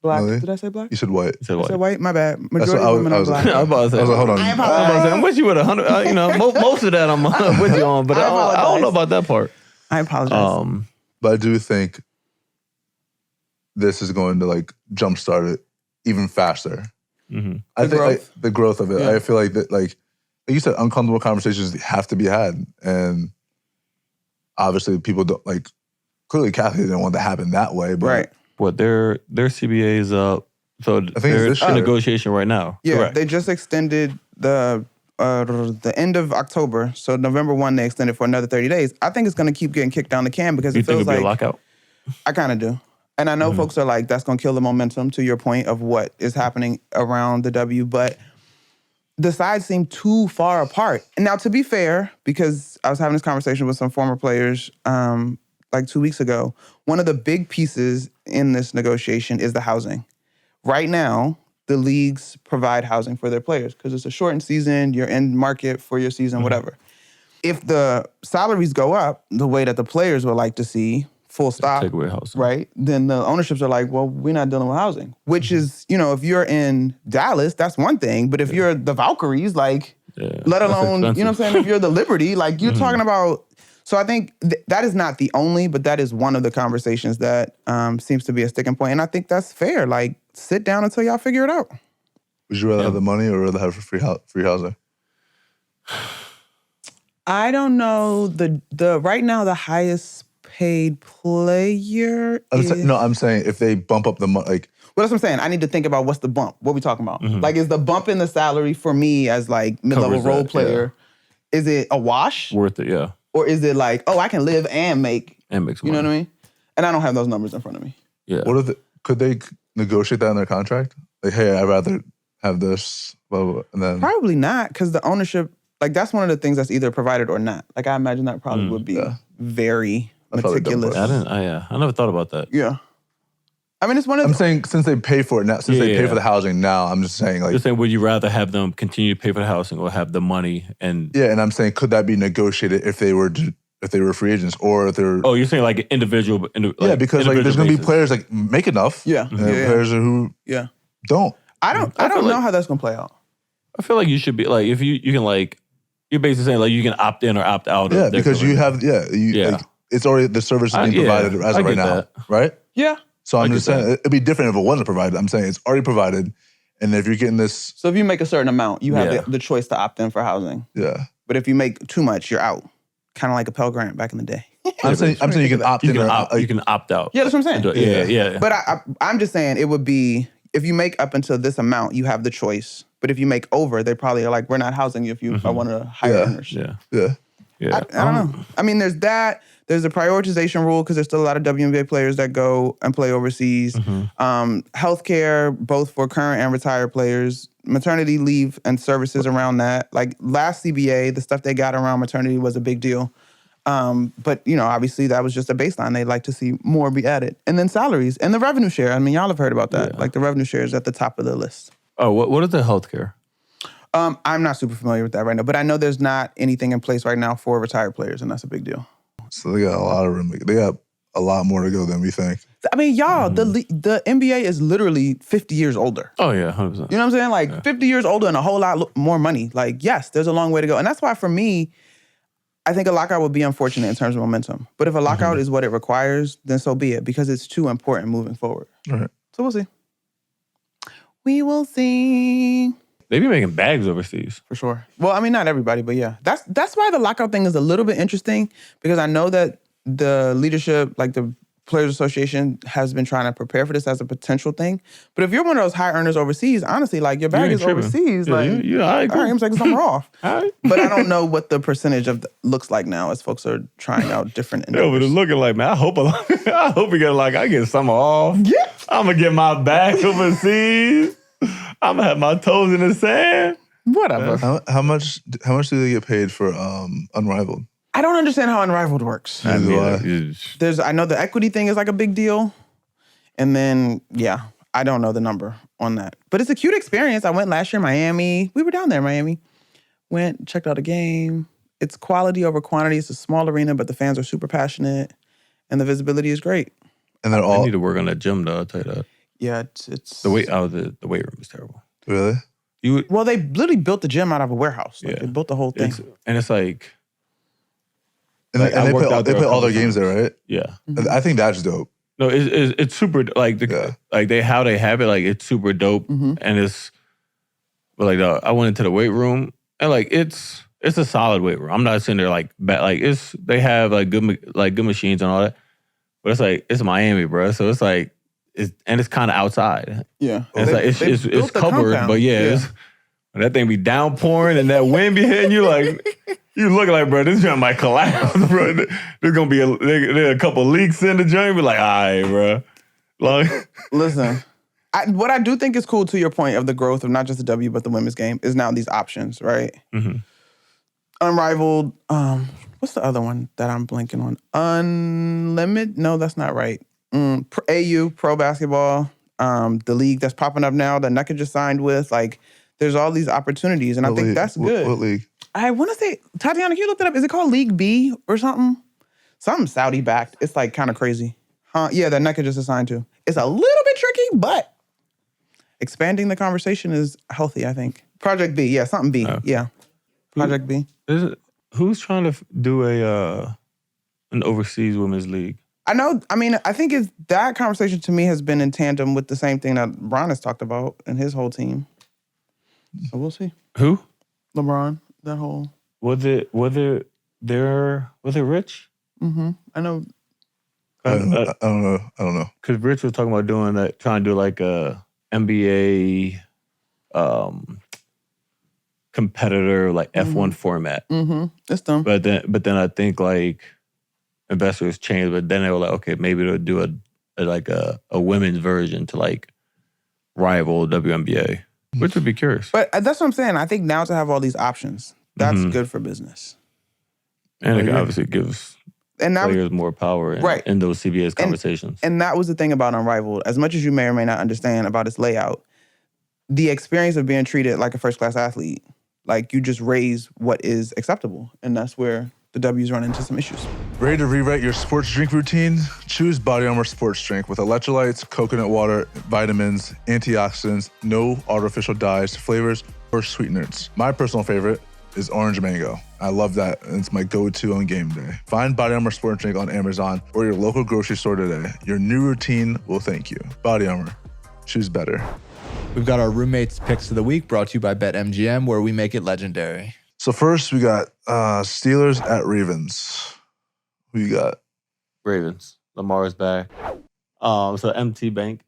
Black. Really? Did I say black? You said white. You said I what? said white? My bad. That's Majority what of women are black. I was about to say. I was like, hold on. I I was about to say, I'm with you with 100. Most of that I'm with you on, but I don't know about that part. I apologize. But I do think this is going to like jumpstart it even faster. Mm-hmm. I think growth? the growth of it. Yeah. I feel like that, like you said, uncomfortable conversations have to be had, and obviously people don't like. Clearly, Kathy didn't want that to happen that way, but Right. What their CBA is up, so I think it's they're this in year. negotiation right now. Yeah, Correct. they just extended the end of October. So November 1, they extended for another 30 days. I think it's going to keep getting kicked down the can because You it think feels it'll be a like lockout? I kind of do. And I know folks are like, that's going to kill the momentum, to your point of what is happening around the W. But the sides seem too far apart. And now, to be fair, because I was having this conversation with some former players like 2 weeks ago, one of the big pieces in this negotiation is the housing. Right now, the leagues provide housing for their players because it's a shortened season, you're in market for your season, whatever. If the salaries go up the way that the players would like to see, full stop, Take away housing. right? Then the ownerships are like, well, we're not dealing with housing, which is, if you're in Dallas, that's one thing. But if you're the Valkyries, like, let that's alone, you know what I'm expensive. saying? If you're the Liberty, like you're talking about. So I think that is not the only, but that is one of the conversations that seems to be a sticking point. And I think that's fair. Like, sit down until y'all figure it out. would you rather have the money or rather have free housing? I don't know. The right now, the highest paid player I'm saying if they bump up the money, like well, that's what I'm saying. I need to think about what's the bump. What are we talking about? Like, is the bump in the salary for me as like mid-level Covers role that, player, is it a wash? Worth it, yeah. Or is it like, I can live and make, And make some you know money. what I mean? And I don't have those numbers in front of me. Yeah. could they negotiate that in their contract? Like, hey, I'd rather have this, blah, blah, blah, and then Probably not, because the ownership, like that's one of the things that's either provided or not. Like I imagine that probably would be very That's probably dumb, meticulous. but- I never thought about that. Yeah. I mean, it's one of I'm the, saying since they pay for it now, since they pay Yeah. for the housing now, I'm just saying like Just saying, would you rather have them continue to pay for the housing or have the money and? yeah, and I'm saying could that be negotiated if they were free agents or if they're Oh, you're saying like an individual? yeah, because like there's gonna be basis. players like make enough, Yeah. and Yeah. players who yeah. don't. I don't feel know like- how that's gonna play out. I feel like you should be like if you can like you're basically saying like you can opt in or opt out. Yeah, of their because you coverage. have like, it's already the service is being provided as I of right get now, that. right? Yeah. So I'm I just get saying it'd be different if it wasn't provided. I'm saying it's already provided, and if you're getting this, So if you make a certain amount, you have Yeah. the choice to opt in for housing. yeah, But if you make too much, you're out. Kind of like a Pell Grant back in the day. I'm saying you can opt You in can or opt. like, You can opt out. Yeah, that's what I'm saying. Yeah. But I'm just saying it would be, if you make up until this amount, you have the choice. But if you make over, they probably are like, we're not housing you if you want to hire Yeah. earners. Yeah. yeah. I don't know. I mean, there's that. There's a prioritization rule because there's still a lot of WNBA players that go and play overseas. Healthcare, both for current and retired players. Maternity leave and services around that. Like last CBA, the stuff they got around maternity was a big deal. But, obviously that was just a baseline. They'd like to see more be added. And then salaries and the revenue share. I mean, y'all have heard about that. Yeah. Like the revenue share is at the top of the list. Oh, what is the healthcare? I'm not super familiar with that right now, but I know there's not anything in place right now for retired players, and that's a big deal. So they got a lot of room. They got a lot more to go than we think. I mean, y'all, the NBA is literally 50 years older. Oh yeah, 100%. You know what I'm saying? Like 50 years older and a whole lot more money. Like, yes, there's a long way to go. And that's why for me, I think a lockout would be unfortunate in terms of momentum. But if a lockout is what it requires, then so be it, because it's too important moving forward. All right. So we'll see. We will see. They be making bags overseas. For sure. Well, I mean, not everybody, but yeah. That's why the lockout thing is a little bit interesting, because I know that the leadership, like the Players Association, has been trying to prepare for this as a potential thing. But if you're one of those high earners overseas, honestly, like your bag ain't is tripping. overseas. Yeah, like, I agree. all right, I'm taking something off. All right. But I don't know what the percentage of looks like now as folks are trying out different Yeah, but endeavors. it's looking like, man, I hope we get I get some off. Yeah. I'm gonna get my back overseas. I'm gonna have my toes in the sand. Whatever. How much do they get paid for Unrivaled? I don't understand how Unrivaled works. Neither do I. I know the equity thing is like a big deal. And then, yeah, I don't know the number on that. But it's a cute experience. I went last year in Miami. We were down there in Miami. Went, checked out a game. It's quality over quantity. It's a small arena, but the fans are super passionate. And the visibility is great. And they're I all need to work on that gym, though. I'll tell you that. Yeah, it's The weight room is terrible. really. Well, they literally built the gym out of a warehouse. Like, Yeah. They built the whole thing. It's like, And, Like, I they worked play, out they there play a all their couple games there, right? yeah. I think that's dope. No, it's super like how they have it, like it's super dope, Mm-hmm. and it's but like I went into the weight room and like it's a solid weight room. I'm not sitting there like bad, like they have like good machines and all that, but it's like it's Miami, bro. So it's like it's kind of outside. Yeah. And it's They it's built the covered, compound. but it's, when that thing be downpouring and that wind be hitting you, like you look like, bro, this joint might collapse, bro. There's gonna be a couple leaks in the joint. Be like, all right, bro. Like, Listen, what I do think is cool, to your point of the growth of not just the W but the women's game, is now these options, right? Mhm. Unrivaled. What's the other one that I'm blanking on? Unlimited? No, that's not right. AAU Pro Basketball. The league that's popping up now that NUCA just signed with. Like, there's all these opportunities, and I think that's good. What league? I want to say, Tatiana, can you look that up? Is it called League B or something? Something Saudi backed. It's like kind of crazy. Yeah, that NUCA just assigned to. It's a little bit tricky, but expanding the conversation is healthy, I think. Project B, yeah, something B. Oh. Yeah. Project B. Who's trying to do an overseas women's league? I think that conversation to me has been in tandem with the same thing that LeBron has talked about and his whole team. So we'll see. Who? LeBron, that whole. Was it Rich? Mm-hmm. I know. I don't know. Because Rich was talking about doing that, trying to do like a NBA competitor, like F1 format. Mm-hmm. It's dumb. But then I think like investors changed, but then they were like, okay, maybe they'll do a women's version to like rival WNBA, which would be curious. But that's what I'm saying. I think now to have all these options, that's good for business. And it obviously gives players more power in those CBS conversations. And that was the thing about Unrivaled. As much as you may or may not understand about its layout, the experience of being treated like a first-class athlete, like you just raise what is acceptable. And that's where the W's run into some issues. Ready to rewrite your sports drink routine? Choose BodyArmor Sports Drink with electrolytes, coconut water, vitamins, antioxidants, no artificial dyes, flavors, or sweeteners. My personal favorite is orange mango. I love that, and it's my go-to on game day. Find BodyArmor Sports Drink on Amazon or your local grocery store today. Your new routine will thank you. BodyArmor. Choose better. We've got our roommates picks of the week brought to you by BetMGM, where we make it legendary. So first, we got Steelers at Ravens. Who you got? Ravens. Lamar's back. So M&T Bank,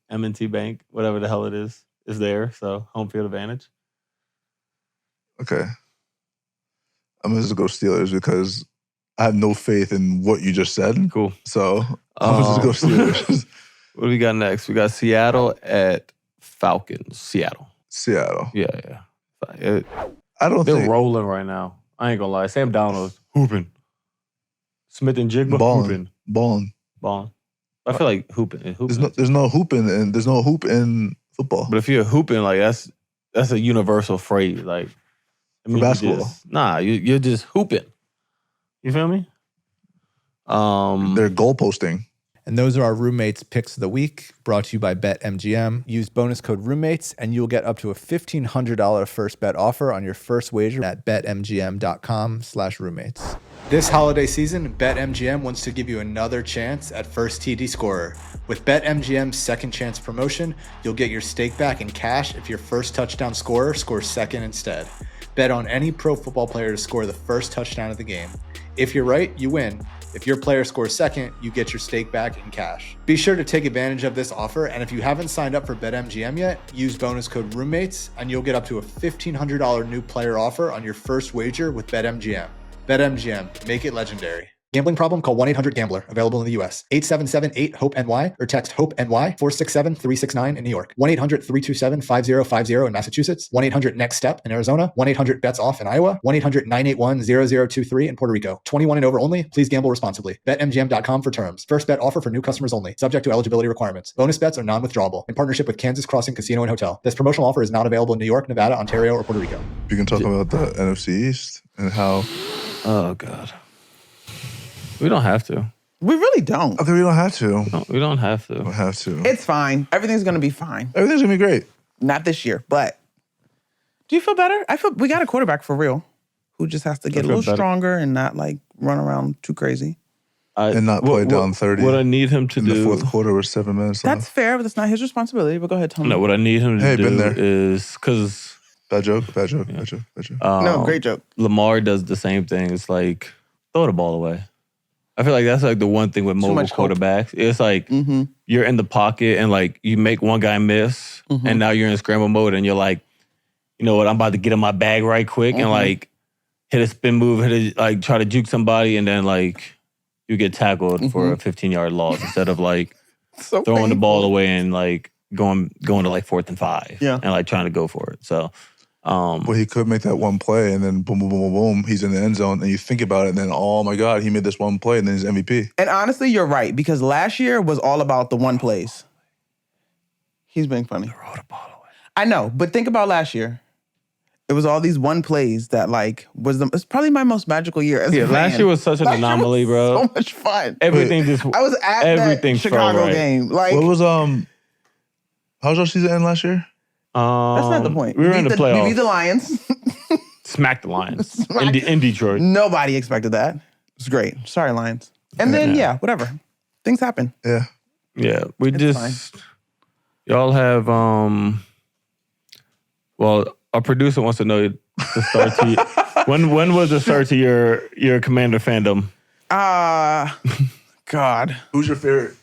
whatever the hell it is there. So home field advantage. Okay. I'm going to just go Steelers because I have no faith in what you just said. Cool. So I'm going to just go Steelers. What do we got next? We got Seattle at Falcons. Seattle. Yeah. They're rolling right now. I ain't gonna lie. Sam Darnold's hooping. Smith and Jigba hooping. Balling. I feel like hooping. There's no hooping and there's no hoop in football. But if you're hooping, like that's a universal phrase. Like for basketball. You're just hooping. You feel me? They're goal posting. And those are our roommates picks of the week, brought to you by BetMGM. Use bonus code roommates and you'll get up to a $1,500 first bet offer on your first wager at betmgm.com/roommates. This holiday season, BetMGM wants to give you another chance at first TD scorer. With BetMGM's second chance promotion, you'll get your stake back in cash if your first touchdown scorer scores second instead. Bet on any pro football player to score the first touchdown of the game. If you're right, you win. If your player scores second, you get your stake back in cash. Be sure to take advantage of this offer, and if you haven't signed up for BetMGM yet, use bonus code roommates, and you'll get up to a $1,500 new player offer on your first wager with BetMGM. BetMGM, make it legendary. Gambling problem? Call 1-800-GAMBLER. Available in the U.S. 877-8-HOPE-NY or text HOPE-NY 467-369 in New York. 1-800-327-5050 in Massachusetts. 1-800-NEXT-STEP in Arizona. 1-800-BETS-OFF in Iowa. 1-800-981-0023 in Puerto Rico. 21 and over only. Please gamble responsibly. BetMGM.com for terms. First bet offer for new customers only. Subject to eligibility requirements. Bonus bets are non-withdrawable. In partnership with Kansas Crossing Casino and Hotel. This promotional offer is not available in New York, Nevada, Ontario, or Puerto Rico. You can talk about the NFC East and how... Oh, God. We don't have to. We really don't. I think we don't have to. No, we don't have to. We don't have to. It's fine. Everything's going to be fine. Everything's going to be great. Not this year, but do you feel better? I feel we got a quarterback for real who just has to get a little stronger and not like run around too crazy. And not play down 30. What I need him to do. In the fourth quarter with 7 minutes left. That's fair, but that's not his responsibility. But go ahead, Tony. No, what I need him to been there. do is because Bad joke. No, great joke. Lamar does the same thing. It's like, throw the ball away. I feel like that's like the one thing with mobile much hope. quarterbacks. It's like you're in the pocket and like you make one guy miss and now you're in scramble mode and you're like, you know what, I'm about to get in my bag right quick and like hit a spin move, like try to juke somebody and then like you get tackled for a 15-yard loss instead of like throwing the ball away and like going to like 4th and 5 and like trying to go for it. So well, he could make that one play and then boom, boom, boom, boom, boom, he's in the end zone and you think about it and then, oh my God, he made this one play and then he's MVP. And honestly, you're right because last year was all about the one plays. He's being funny. throw the ball away. I know, but think about last year. It was all these one plays that like it's probably my most magical year as a fan. Last year was such an anomaly, bro. So much fun. Everything just I was at that Chicago game. Like What was how was our season end last year? that's not the point. We were in the playoffs. We beat the Lions. Smacked the Lions in Detroit. Nobody expected that. It was great. Sorry, Lions. And then whatever. Things happen. Yeah. Yeah, we It's just y'all have well, our producer wants to know the start to when was the start to your Commander fandom? God. Who's your favorite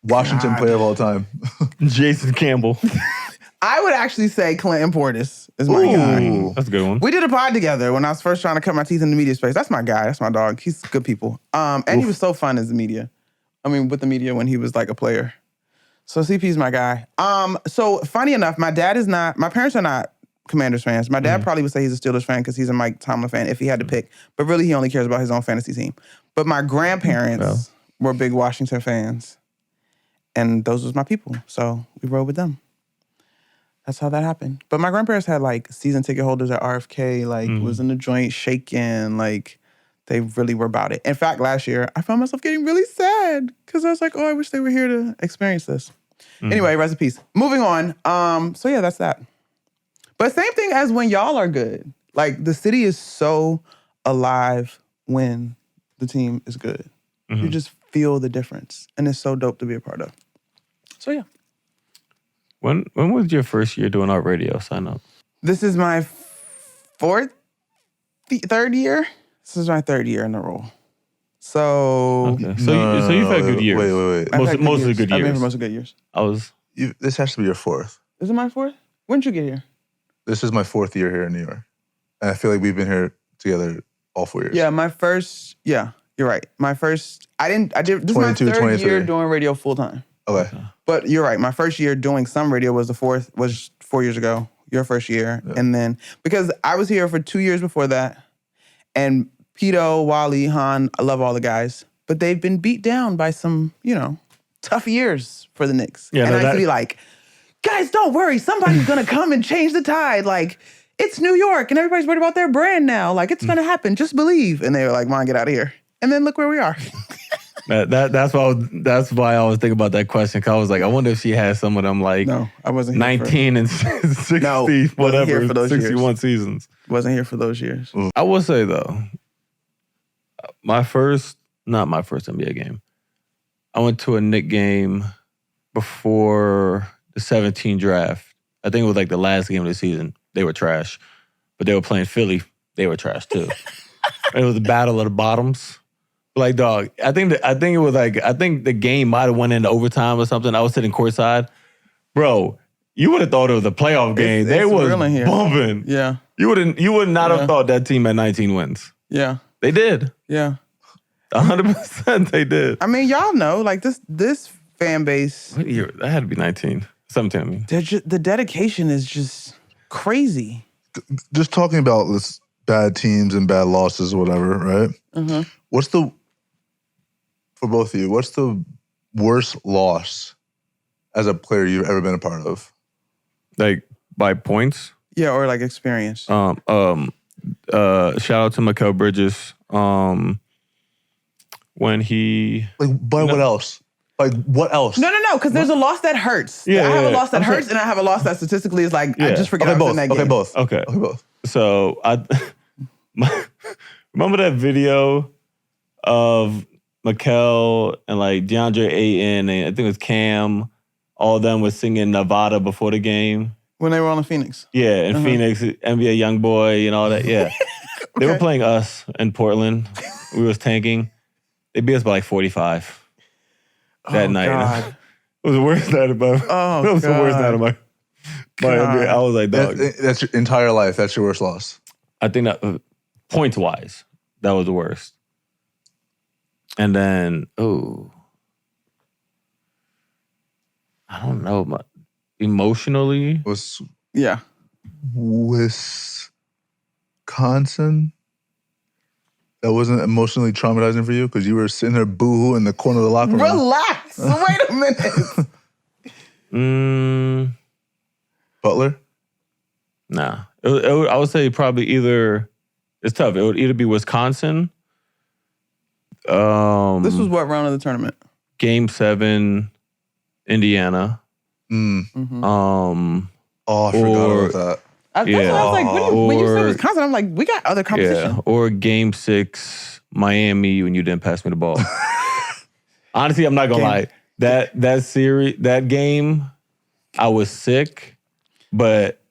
Washington player of all time? Jason Campbell. I would actually say Clinton Portis is my guy. That's a good one. We did a pod together when I was first trying to cut my teeth in the media space. That's my guy. That's my dog. He's good people. And he was so fun as the media. I mean, with the media when he was like a player. So CP's my guy. So funny enough, my parents are not Commanders fans. My dad probably would say he's a Steelers fan because he's a Mike Tomlin fan if he had to pick. But really, he only cares about his own fantasy team. But my grandparents were big Washington fans. And those was my people. So we rode with them. That's how that happened. But my grandparents had like season ticket holders at RFK, like was in the joint shaking, like they really were about it. In fact, last year, I found myself getting really sad because I was like, oh, I wish they were here to experience this. Anyway, rest in peace. Moving on. So yeah, that's that. But same thing as when y'all are good. Like the city is so alive when the team is good. You just feel the difference. And it's so dope to be a part of. So yeah. When was your first year doing art radio? Sign up. This is my third year. This is my third year in the role. So Okay. So you've had good years. Wait. Most of the good I've been years. for most of the good years. This has to be your fourth. Is it my fourth? When did you get here? This is my 4th year here in New York. And I feel like we've been here together all 4 years. Yeah, my first, you're right. My first, this is my 22, third 23. year doing radio full time. Okay. But you're right. My first year doing some radio was 4 years ago. Your first year. Yeah. And then, because I was here for 2 years before that. And Pito, Wally, Han, I love all the guys. But they've been beat down by some, tough years for the Knicks. Yeah, and no, I used to that- be like, guys, don't worry. Somebody's going to come and change the tide. Like, it's New York and everybody's worried about their brand now. Like, it's going to happen. Just believe. And they were like, man, get out of here. And then look where we are. That's why I always think about that question. Cause I was like, I wonder if she has some of them like No, I wasn't here 19 and 60, No, wasn't whatever, here for those 61 years. seasons. Wasn't here for those years. I will say though, not my first NBA game. I went to a Knick game before the 17 draft. I think it was like the last game of the season. They were trash, but they were playing Philly. They were trash too. It was the battle of the bottoms. Like, dog, I think the game might have went into overtime or something. I was sitting courtside. Bro, you would have thought it was a playoff game. They it's was real in here. bumping. Yeah. You would not have thought that team had 19 wins. Yeah. They did. Yeah. 100% they did. I mean, y'all know, like this fan base, What year? That had to be 19. 17, I mean. the dedication is just crazy. Just talking about this bad teams and bad losses or whatever, right? Mm-hmm. For both of you, what's the worst loss as a player you've ever been a part of? Like, by points? Yeah, or like experience. Shout out to Mikal Bridges. when he... Like, but what else? Like, what else? No, because there's a loss that hurts. Yeah, I have a yeah, loss that hurts, and I have a loss that statistically is like, I Yeah. just forgot Okay, I was both. in that game. Okay, both. So remember that video of Mikal and like DeAndre Ayton and I think it was Cam, all of them was singing Nevada before the game. When they were on the Phoenix. Yeah, in Phoenix, NBA Youngboy and all that. Yeah. They were playing us in Portland. We was tanking. They beat us by like 45 that night. God. It was the worst night of my It was the worst night of my NBA. I was like, dog. That's your entire life. That's your worst loss. I think that points wise, that was the worst. And then, I don't know, but emotionally, Was Yeah. Wisconsin? That wasn't emotionally traumatizing for you because you were sitting there boo-hoo in the corner of the locker room. Relax. Wait a minute. Butler? nah. I would say probably either, it's tough. It would either be Wisconsin. This was what round of the tournament? Game 7, Indiana. Oh, I forgot about that. That's what I was like, when you said Or- Wisconsin, I'm like, we got other competition. Yeah, or Game 6, Miami, when you didn't pass me the ball. Honestly, I'm not gonna lie. That series, that game, I was sick, but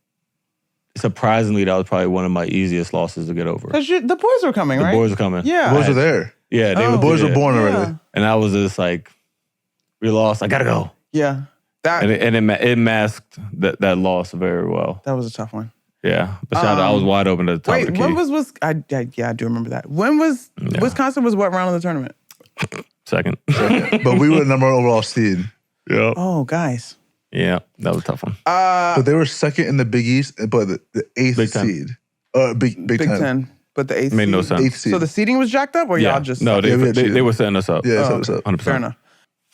surprisingly, that was probably one of my easiest losses to get over. Because the boys were coming, right? The boys were coming. Yeah. The boys were there. Yeah, The boys were born already. and I was just like, we lost. I gotta go. Yeah. And it masked that loss very well. That was a tough one. Yeah, but shout out, I was wide open at the top of the key. When was I do remember that. When was Wisconsin was what round of the tournament? Second. But we were the number one overall seed. Yeah. Oh, guys. Yeah, that was a tough one. But they were second in the Big East, but the eighth Big Ten. seed. Big Ten. But the eighth Made no seed. sense. Eighth seed. So the seating was jacked up, or Yeah. y'all just No, Yeah, we had they cheated. were setting us up. Yeah, so what's up. 100%. fair enough.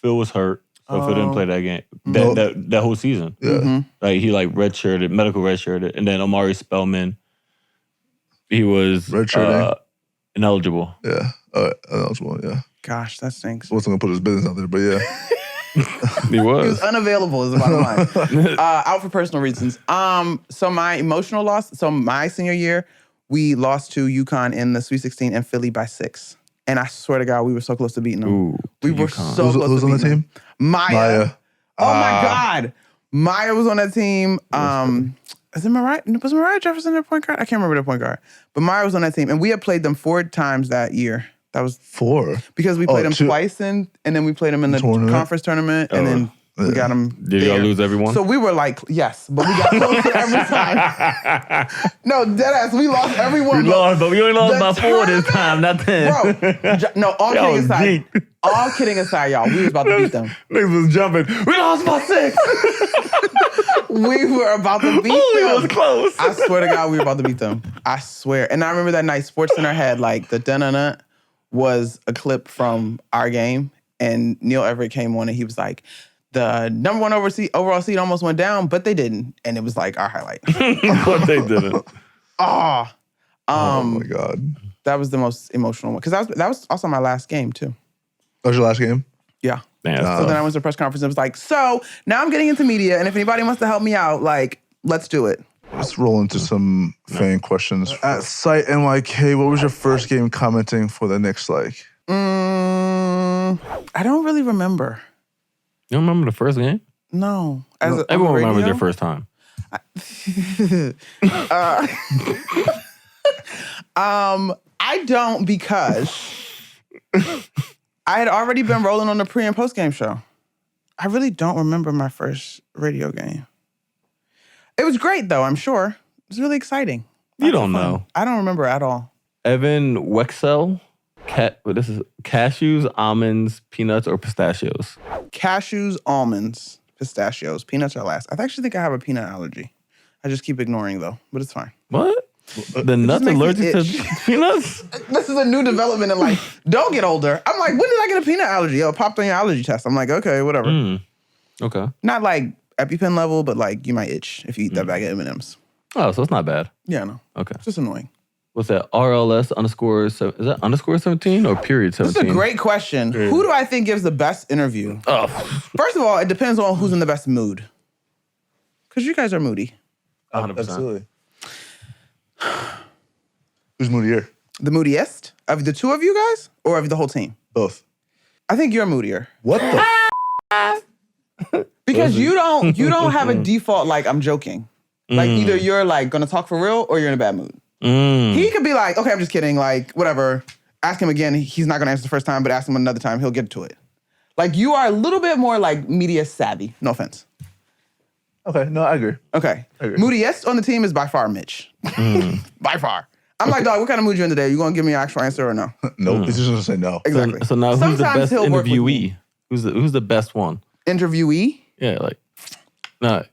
Phil was hurt, so Phil didn't play that game. No. That whole season. Yeah. Like he redshirted, medical redshirted, and then Omari Spellman, he was Redshirting? ineligible. Yeah. That was one, yeah. Gosh, that stinks. Wasn't going to put his business out there, but yeah. He He was. was unavailable is the bottom line. Out for personal reasons. So my emotional loss, so my senior year, we lost to UConn in the Sweet 16 and Philly by 6. And I swear to God, we were so close to beating them. Ooh, we were UConn. so close Who's to on the beating them. team? Maya. Oh my God. Maya was on that team. Is it Mariah? Was Mariah Jefferson their point guard? I can't remember their point guard. But Maya was on that team. And we had played them 4 times that year. That was 4. because we played them 2. twice and then we played them in the Tournament? conference tournament. And then we got them Did y'all lose every one? So we were like, yes, but we got closer every time. No, deadass, we lost every one. We lost, but we only lost The by 4 this tournament- time, not 10. Bro, no, all Y'all kidding aside. geek. All kidding aside, y'all, we was about to beat them. Niggas was jumping. We lost by 6. We were about to beat Ooh, them. it was close. I swear to God, we were about to beat them. I swear. And I remember that night, SportsCenter had like the dun-dun-dun was a clip from our game. And Neil Everett came on and he was like, the number 1 overall seed almost went down, but they didn't. And it was like our highlight. But they didn't. Oh my God. That was the most emotional one. Because that was also my last game too. That was your last game? Yeah. Man, that's So tough. then I went to a press conference and it was like, so now I'm getting into media, and if anybody wants to help me out, like, let's do it. Let's roll into some fan questions. At Site NYK, what was your first game commenting for the Knicks like? I don't really remember. You don't remember the first game? No. Everyone remembers their first time. I don't, because I had already been rolling on the pre and post game show. I really don't remember my first radio game. It was great though, I'm sure. It was really exciting. You don't know. I don't remember at all. Evan Wexel. This is cashews, almonds, peanuts, or pistachios. Cashews, almonds, pistachios. Peanuts are last. I actually think I have a peanut allergy. I just keep ignoring though, but it's fine. What? The nuts makes me allergic to itch. peanuts? This is a new development in life. Don't get older. I'm like, when did I get a peanut allergy? Oh, it popped on your allergy test. I'm like, okay, whatever. Okay. Not like EpiPen level, but like you might itch if you eat that bag of M&Ms. Oh, so it's not bad. Yeah, no. Okay. It's just annoying. What's that? RLS underscore, is that underscore 17 or period 17? This is a great question. Who do I think gives the best interview? Oh. First of all, it depends on who's in the best mood. Because you guys are moody. 100%. Absolutely. Who's moodier? The moodiest? Of the two of you guys? Or of the whole team? Both. I think you're moodier. What the? Because you don't have a default like I'm joking. Like either you're like gonna talk for real or you're in a bad mood. He could be like, okay, I'm just kidding, like whatever. Ask him again, he's not gonna answer the first time, but ask him another time, he'll get to it. Like you are a little bit more like media savvy. No offense. Okay, no, I agree. Okay. I agree. Moodiest on the team is by far Mitch. By far. I'm like, dog, what kind of mood you in today? You gonna give me an actual answer or no? Nope, he's just gonna say no. Exactly. So now who's the Sometimes best he'll work with interviewee? me. Who's the best one? Interviewee? Yeah, like,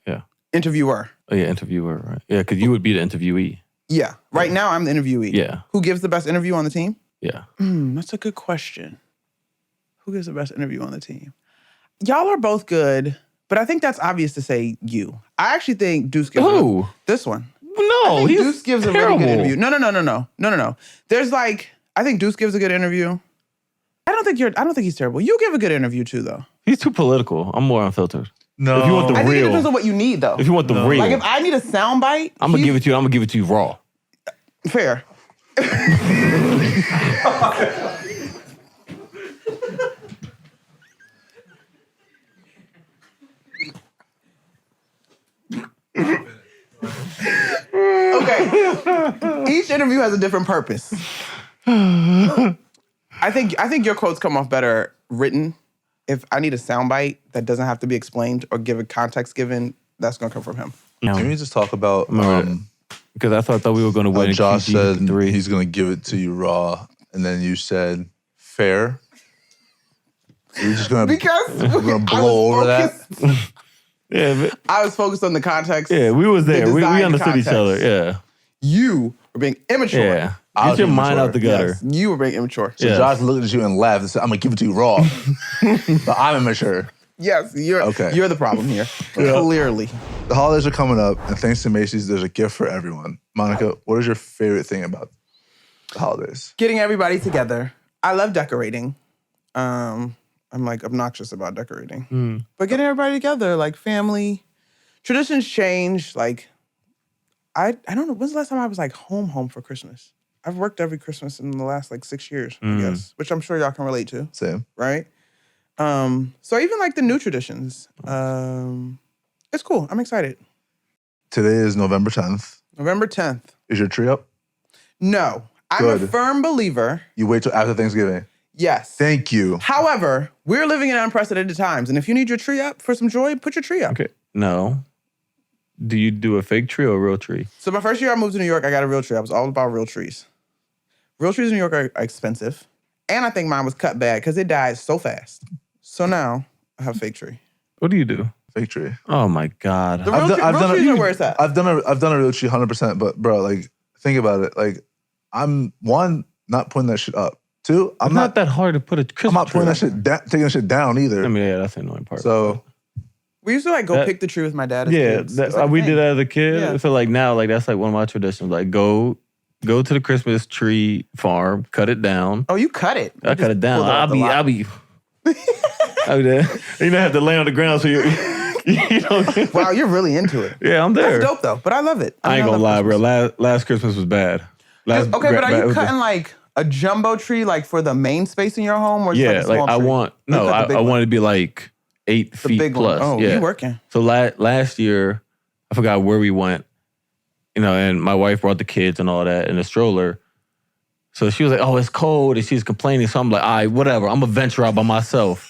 yeah. Interviewer. Oh, yeah, interviewer, right? Yeah, because you would be the interviewee. Yeah. Right now, I'm the interviewee. Yeah. Who gives the best interview on the team? Yeah. That's a good question. Who gives the best interview on the team? Y'all are both good, but I think that's obvious to say you. I actually think Deuce gives Who? This one. No, he's Deuce gives a terrible. really good interview. No. There's like, I think Deuce gives a good interview. I don't think he's terrible. You give a good interview too, though. He's too political. I'm more unfiltered. No. If you want the I think it real, depends on what you need, though. if you want the real, Like if I need a soundbite, I'm gonna give it to you raw. Fair. Okay. Each interview has a different purpose. I think your quotes come off better written. If I need a soundbite that doesn't have to be explained or give a context given, that's gonna come from him. Can we just talk about Because I thought we were going to win. Josh said three. he's going to give it to you raw, and then you said fair. You're just going to blow over that. Yeah, but, I was focused on the context. yeah, we was there. We design, understood each context. other. Yeah, You were being immature. yeah. I Get was your being mind immature. out the gutter. Yes, you were being immature. So Yeah. Josh looked at you and laughed and said, I'm going to give it to you raw. But I'm immature. Yes, you're the problem here. Clearly. The holidays are coming up, and thanks to Macy's, there's a gift for everyone. Monica, what is your favorite thing about the holidays? Getting everybody together. I love decorating. I'm like obnoxious about decorating. But getting everybody together, like family. Traditions change. Like, I don't know. When's the last time I was like home for Christmas? I've worked every Christmas in the last like 6 years, I guess, which I'm sure y'all can relate to. Same. Right? So even like the new traditions, it's cool. I'm excited. Today is November 10th. November 10th. Is your tree up? No. I'm a Good. firm believer. You wait till after Thanksgiving. Yes. Thank you. However, we're living in unprecedented times, and if you need your tree up for some joy, put your tree up. Okay. No. Do you do a fake tree or a real tree? So my first year I moved to New York, I got a real tree. I was all about real trees. Real trees in New York are expensive. And I think mine was cut bad because it died so fast. So now I have a fake tree. What do you do? Fake tree. Oh my God. The real trees are where it's at. I've done a real tree 100%, but bro, like, think about it. Like, I'm one, not putting that shit up. Two, It's not that hard to put a Christmas I'm not putting tree that shit taking that shit down either. I mean, yeah, that's the annoying part. So We used to like go That- pick the tree with my dad as yeah, kids. It's like a we thing. did that as a kid. Yeah. So like now, like that's like one of my traditions. Like go to the Christmas tree farm, cut it down. Oh, you cut it. I cut it down. pulled it off the lot. I'll be there. You don't have to lay on the ground so you know. Wow, you're really into it. Yeah, I'm there. That's dope though, but I love it. I ain't mean, gonna lie, love bro. Christmas. Last Christmas was bad. Okay, but are it you was cutting like a jumbo tree like for the main space in your home or just Yeah, like a small like I tree? want You cut the I big one. want it to be like 8 The feet big plus. one. Oh, yeah. you working. So last year, I forgot where we went, and my wife brought the kids and all that in a stroller. So she was like, "Oh, it's cold," and she's complaining. So I'm like, "All right, whatever. I'm gonna venture out by myself,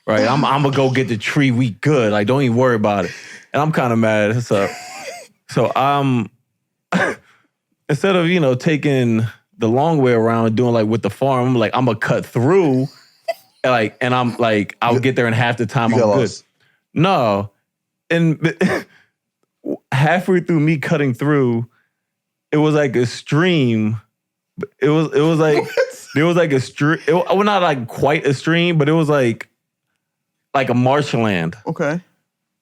right? I'm gonna go get the tree. We good. Like, don't even worry about it." And I'm kind of mad. So I'm instead of taking the long way around, doing like with the farm, I'm like, I'm gonna cut through, and I'm like, I'll get there in half the time. I'm got good. lost. No, and halfway through me cutting through, it was like a stream. It was like there was like a stream. Well, not like quite a stream, but it was like a marshland. Okay.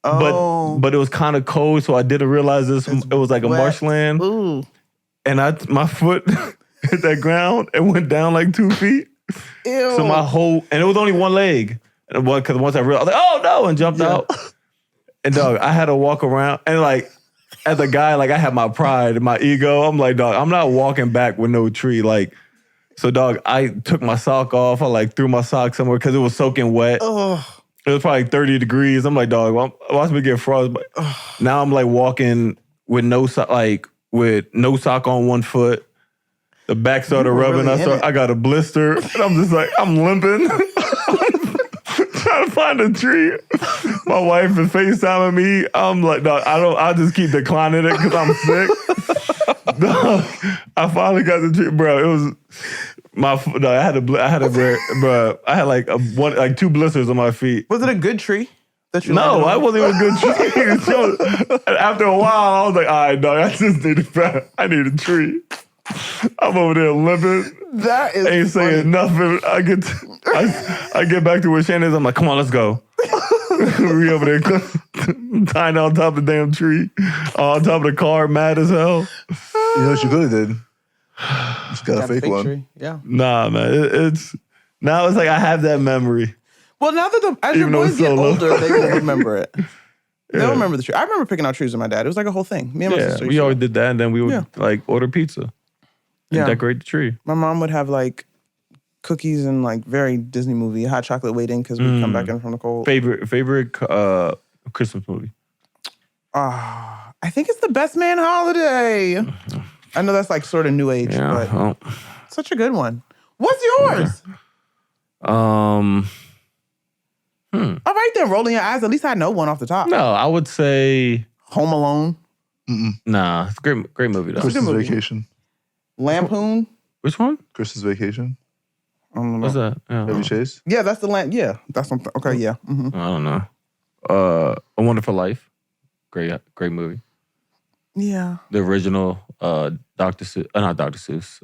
Oh. But it was kind of cold, so I didn't realize it was like a wet. marshland. Ooh. and my foot hit that ground and went down like 2 feet. Ew. So my whole, and it was only one leg. Because once I realized, I was like, oh no, and jumped out. And dog, I had to walk around. And like, as a guy, like I had my pride and my ego. I'm like, dog, I'm not walking back with no tree. Like, so dog, I took my sock off. I like threw my sock somewhere because it was soaking wet. Ugh. It was probably 30 degrees. I'm like, dog, watch me get frozen. Now I'm like walking with no sock, on one foot. The back started rubbing. Really I got a blister. And I'm just like, I'm limping. Trying to find a tree. My wife is FaceTiming me. I'm like, dog, I just keep declining it because I'm sick. Dog, I finally got the tree, bro. It was my foot. I had like 2 blisters on my feet. Was it a good tree? No, I wasn't even a good tree. So, after a while, I was like, all right, dog, I need a tree. I'm over there limping. That is ain't funny. saying nothing. I get back to where Shannon's. I'm like, come on, let's go. We over there tying on top of the damn tree, on top of the car, mad as hell. You know what you could have did? Just got a fake one. Tree. Yeah. Nah, man. Now it's like I have that memory. Well, now that as your boys get older, they will remember it. They'll remember the tree. I remember picking out trees with my dad. It was like a whole thing. Me and my sister. We always did that, and then we would like order pizza and decorate the tree. My mom would have like cookies and like very Disney movie, hot chocolate waiting because we'd come back in from the cold. Favorite Christmas movie? I think it's The Best Man Holiday. I know that's like sort of new age, but such a good one. What's yours? All right then, rolling your eyes. At least I know one off the top. No, I would say Home Alone. Nah, it's a great movie though. Christmas Vacation. Lampoon. Which one? Christmas Vacation. I don't know. What's that? Chevy Chase. Yeah, that's the land. Yeah, that's something. Okay, yeah. Mm-hmm. I don't know. A Wonderful Life. Great movie. Yeah. The original Dr. Seuss, not Dr. Seuss.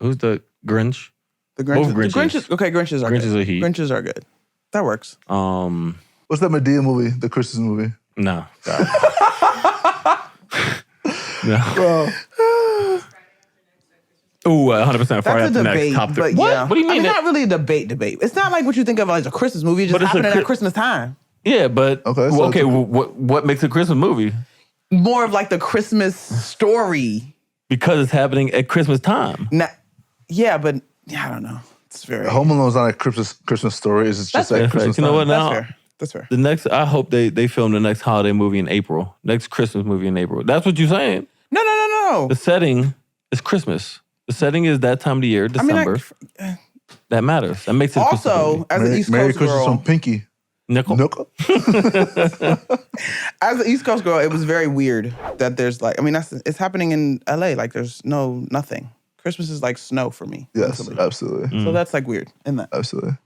Who's the Grinch? The Grinch. Both Grinches. Grinches. Okay, Grinches are Grinches good. are heat. Grinches are good. That works. What's that Medea movie? The Christmas movie? No. No. Bro. Ooh, 100% Friday That's a After debate, Next. Top 3. but What? yeah. What do you mean? I mean, not really a debate. It's not like what you think of as a Christmas movie. It just But it's a happening at Christmas time. Yeah, but Okay, so it's what makes a Christmas movie? More of like the Christmas story. Because it's happening at Christmas time. Yeah, but I don't know. It's very. Home Alone's not a Christmas story. It's just like Christmas You know what? time. Now, That's fair. the next, I hope they film the next holiday movie in April. Next Christmas movie in April. That's what you're saying. No. The setting is Christmas. The setting is that time of the year, December. That matters. That makes it a Christmas Also, movie. as an East Merry Coast Christmas girl, from Pinky. Nickel. as an East Coast girl, it was very weird that there's like, I mean, it's happening in LA. Like, there's nothing. Christmas is like snow for me. Yes, mentally. absolutely. So that's like weird in that. Absolutely.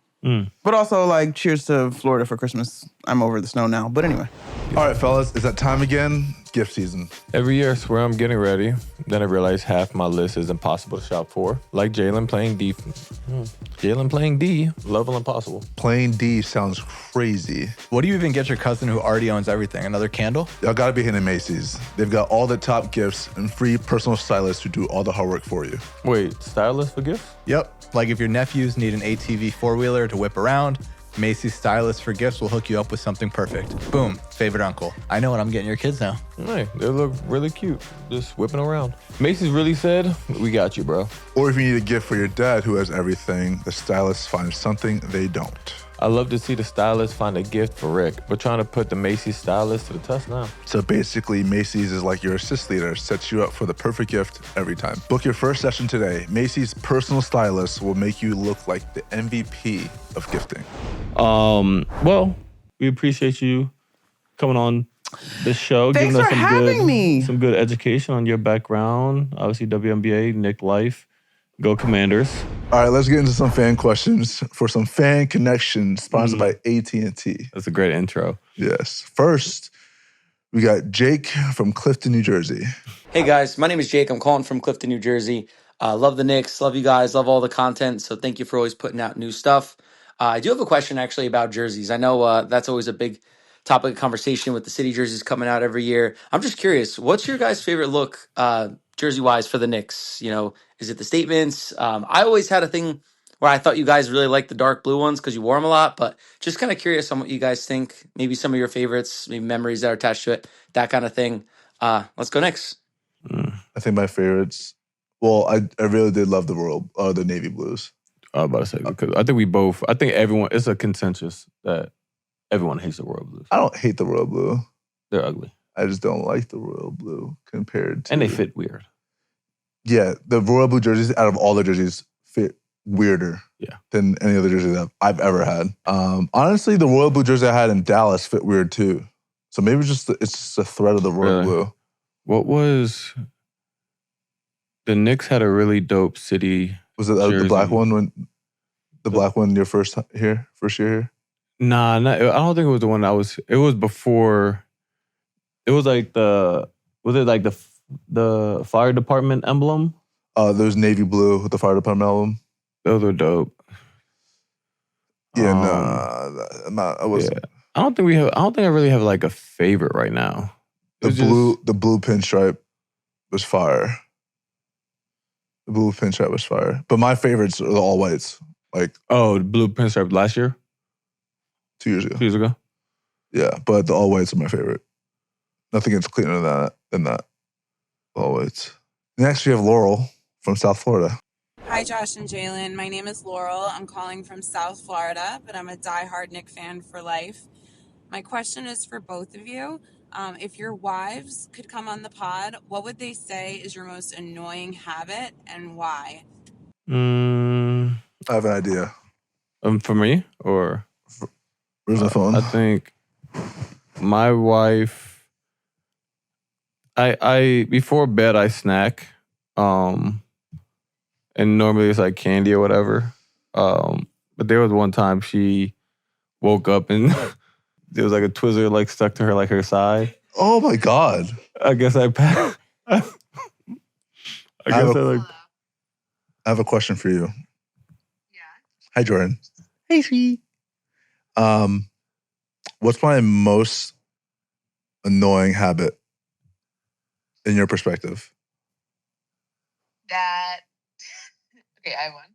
But also, like, cheers to Florida for Christmas. I'm over the snow now. But anyway. All right, fellas, it's that time again. Gift season. Every year I swear I'm getting ready. Then I realize half my list is impossible to shop for. Like Jalen playing D. Jalen playing D. Level impossible. Playing D sounds crazy. What do you even get your cousin who already owns everything? Another candle? Y'all gotta be hitting Macy's. They've got all the top gifts and free personal stylists who do all the hard work for you. Wait, stylist for gifts? Yep. Like if your nephews need an ATV four-wheeler to whip around, Macy's Stylist for Gifts will hook you up with something perfect. Boom, favorite uncle. I know what I'm getting your kids now. Hey, they look really cute. Just whipping around. Macy's really said, we got you, bro. Or if you need a gift for your dad who has everything, the stylist finds something they don't. I love to see the stylist find a gift for Rick. We're trying to put the Macy's stylist to the test now. So basically, Macy's is like your assist leader, sets you up for the perfect gift every time. Book your first session today. Macy's personal stylist will make you look like the MVP of gifting. Well, we appreciate you coming on this show. Thanks giving us for having me. Some good education on your background. Obviously, WNBA, Nick Life. Go Commanders. All right, let's get into some fan questions for some fan connections sponsored by AT&T. That's a great intro. Yes. First, we got Jake from Clifton, New Jersey. Hey guys, my name is Jake. I'm calling from Clifton, New Jersey. Love the Knicks, love you guys, love all the content. So thank you for always putting out new stuff. I do have a question actually about jerseys. I know that's always a big topic of conversation with the city jerseys coming out every year. I'm just curious, what's your guys' favorite look jersey-wise for the Knicks? You know, is it the statements? I always had a thing where I thought you guys really liked the dark blue ones because you wore them a lot, but just kind of curious on what you guys think. Maybe some of your favorites, maybe memories that are attached to it, that kind of thing. Let's go Knicks. I think my favorites. Well, I really did love the navy blues. I was about to say, because I think everyone, it's a consensus that everyone hates the royal blues. I don't hate the royal blue. They're ugly. I just don't like the royal blue compared to. And they fit weird. Yeah, the royal blue jerseys out of all the jerseys fit weirder than any other jersey that I've ever had. Honestly, the royal blue jersey I had in Dallas fit weird too. So maybe it's just a thread of the royal blue. What was... The Knicks had a really dope city. Was it the black one black one your first year here? Nah, I don't think it was the one it was before. It was like the fire department emblem? Those navy blue with the fire department emblem. Those were dope. Yeah, I wasn't. Yeah. I don't think I really have like a favorite right now. The blue pinstripe was fire. The blue pinstripe was fire. But my favorites are the all whites. The blue pinstripe last year? 2 years ago. 2 years ago? Yeah, but the all whites are my favorite. Nothing gets cleaner than that. All whites. Next, we have Laurel from South Florida. Hi, Josh and Jalen. My name is Laurel. I'm calling from South Florida, but I'm a diehard Knicks fan for life. My question is for both of you. If your wives could come on the pod, what would they say is your most annoying habit and why? I have an idea. For me? Or? Where's my phone? I think my wife, I before bed, I snack. And normally it's like candy or whatever. But there was one time she woke up and there was like a Twizzler like stuck to her side. Oh my God. I guess I passed. I have a question for you. Yeah. Hi, Jordan. Hey, she. What's my most annoying habit in your perspective? That. Okay, I won.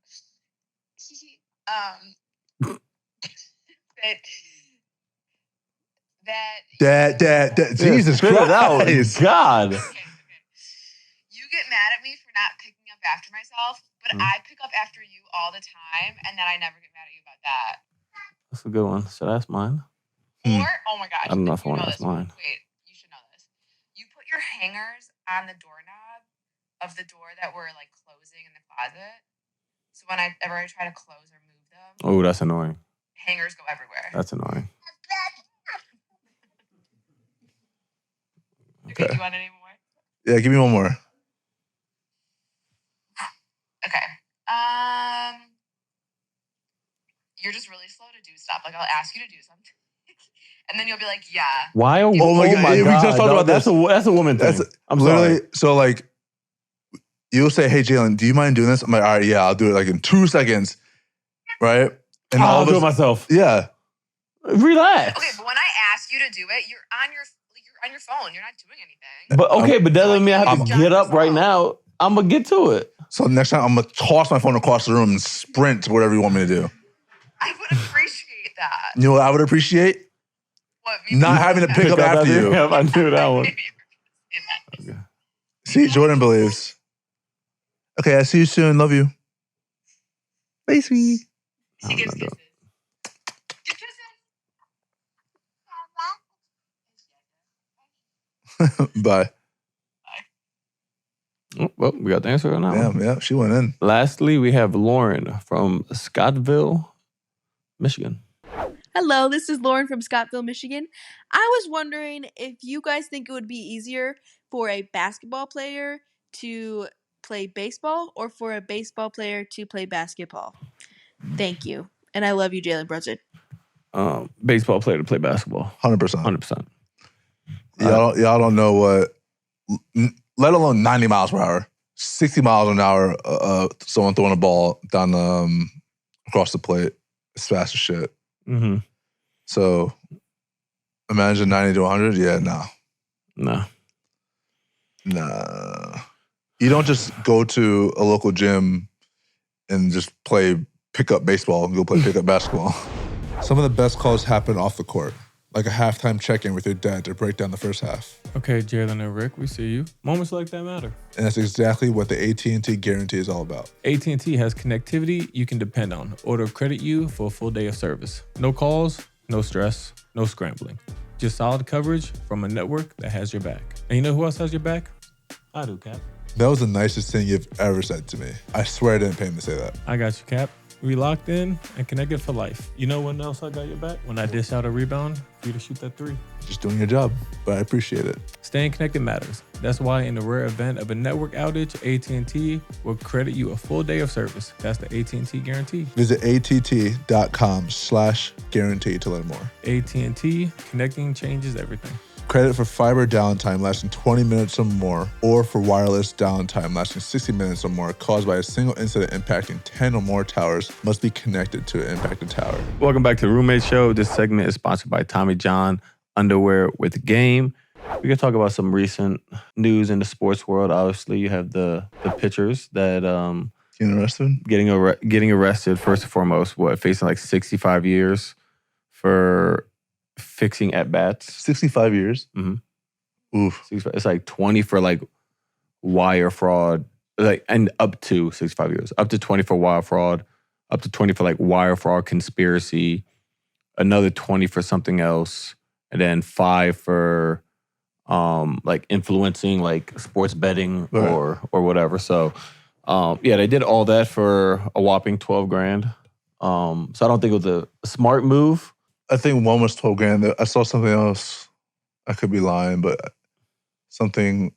That Jesus Christ. God. Okay. You get mad at me for not picking up after myself, but I pick up after you all the time, and then I never get mad at you about that. That's a good one. Should I ask mine? Or, oh my gosh. I don't know if I want to ask mine. Wait, you should know this. You put your hangers on the doorknob of the door that we're like closing in the closet. So whenever I try to close or move them. Oh, that's annoying. Hangers go everywhere. That's annoying. Okay. Do you want any more? Yeah, give me one more. Okay. You're just really slow to do stuff. Like I'll ask you to do something. And then you'll be like, yeah. Why? Oh my God. We just talked about this. That's a woman thing. I'm literally, sorry. So like, you'll say, hey, Jalen, do you mind doing this? I'm like, all right, yeah, I'll do it like in 2 seconds. Right? And I'll do it myself. Yeah. Relax. Okay, but when I ask you to do it, you're on your phone. You're not doing anything. But okay, but that doesn't mean I have to get up right now. I'm going to get to it. So next time, I'm going to toss my phone across the room and sprint to whatever you want me to do. I would appreciate that. You know what I would appreciate? What? Not having to pick up after you. Yeah, I knew that one. Okay. See, Jordan believes. Okay, I see you soon. Love you. Bye, sweet. She gives kisses. Give kisses. Bye. Oh, well, we got the answer on that one. Yeah, she went in. Lastly, we have Lauren from Scottsville, Michigan. Hello, this is Lauren from Scottsville, Michigan. I was wondering if you guys think it would be easier for a basketball player to play baseball or for a baseball player to play basketball. Thank you. And I love you, Jalen Brunson. Baseball player to play basketball. 100%. 100%. Y'all don't know what, let alone 90 miles per hour, 60 miles an hour, someone throwing a ball down across the plate as fast as shit. Mm-hmm. So imagine 90 to 100. Yeah, no. No. Nah. You don't just go to a local gym and just play pickup baseball and go play pickup basketball. Some of the best calls happen off the court, like a halftime check-in with your dad to break down the first half. Okay, Jalen and Rick, we see you. Moments like that matter. And that's exactly what the AT&T guarantee is all about. AT&T has connectivity you can depend on, or to credit you for a full day of service. No calls, no stress, no scrambling. Just solid coverage from a network that has your back. And you know who else has your back? I do, Cap. That was the nicest thing you've ever said to me. I swear I didn't pay him to say that. I got you, Cap. We locked in and connected for life. You know when else I got your back? When I dish out a rebound for you to shoot that 3. Just doing your job, but I appreciate it. Staying connected matters. That's why in the rare event of a network outage, AT&T will credit you a full day of service. That's the AT&T guarantee. Visit att.com/guarantee to learn more. AT&T, connecting changes everything. Credit for fiber downtime lasting 20 minutes or more, or for wireless downtime lasting 60 minutes or more caused by a single incident impacting 10 or more towers must be connected to an impacted tower. Welcome back to the Roommate Show. This segment is sponsored by Tommy John Underwear with Game. We can talk about some recent news in the sports world. Obviously, you have the pitchers that getting arrested first and foremost. Facing like 65 years for fixing at bats. 65 years. Mm-hmm. Oof. It's like 20 for like wire fraud, and up to 65 years. Up to 20 for wire fraud. Up to 20 for like wire fraud conspiracy. Another 20 for something else. And then 5 for like influencing like sports betting or whatever. So they did all that for a whopping $12,000. So I don't think it was a smart move. I think one was $12,000. I saw something else. I could be lying, but something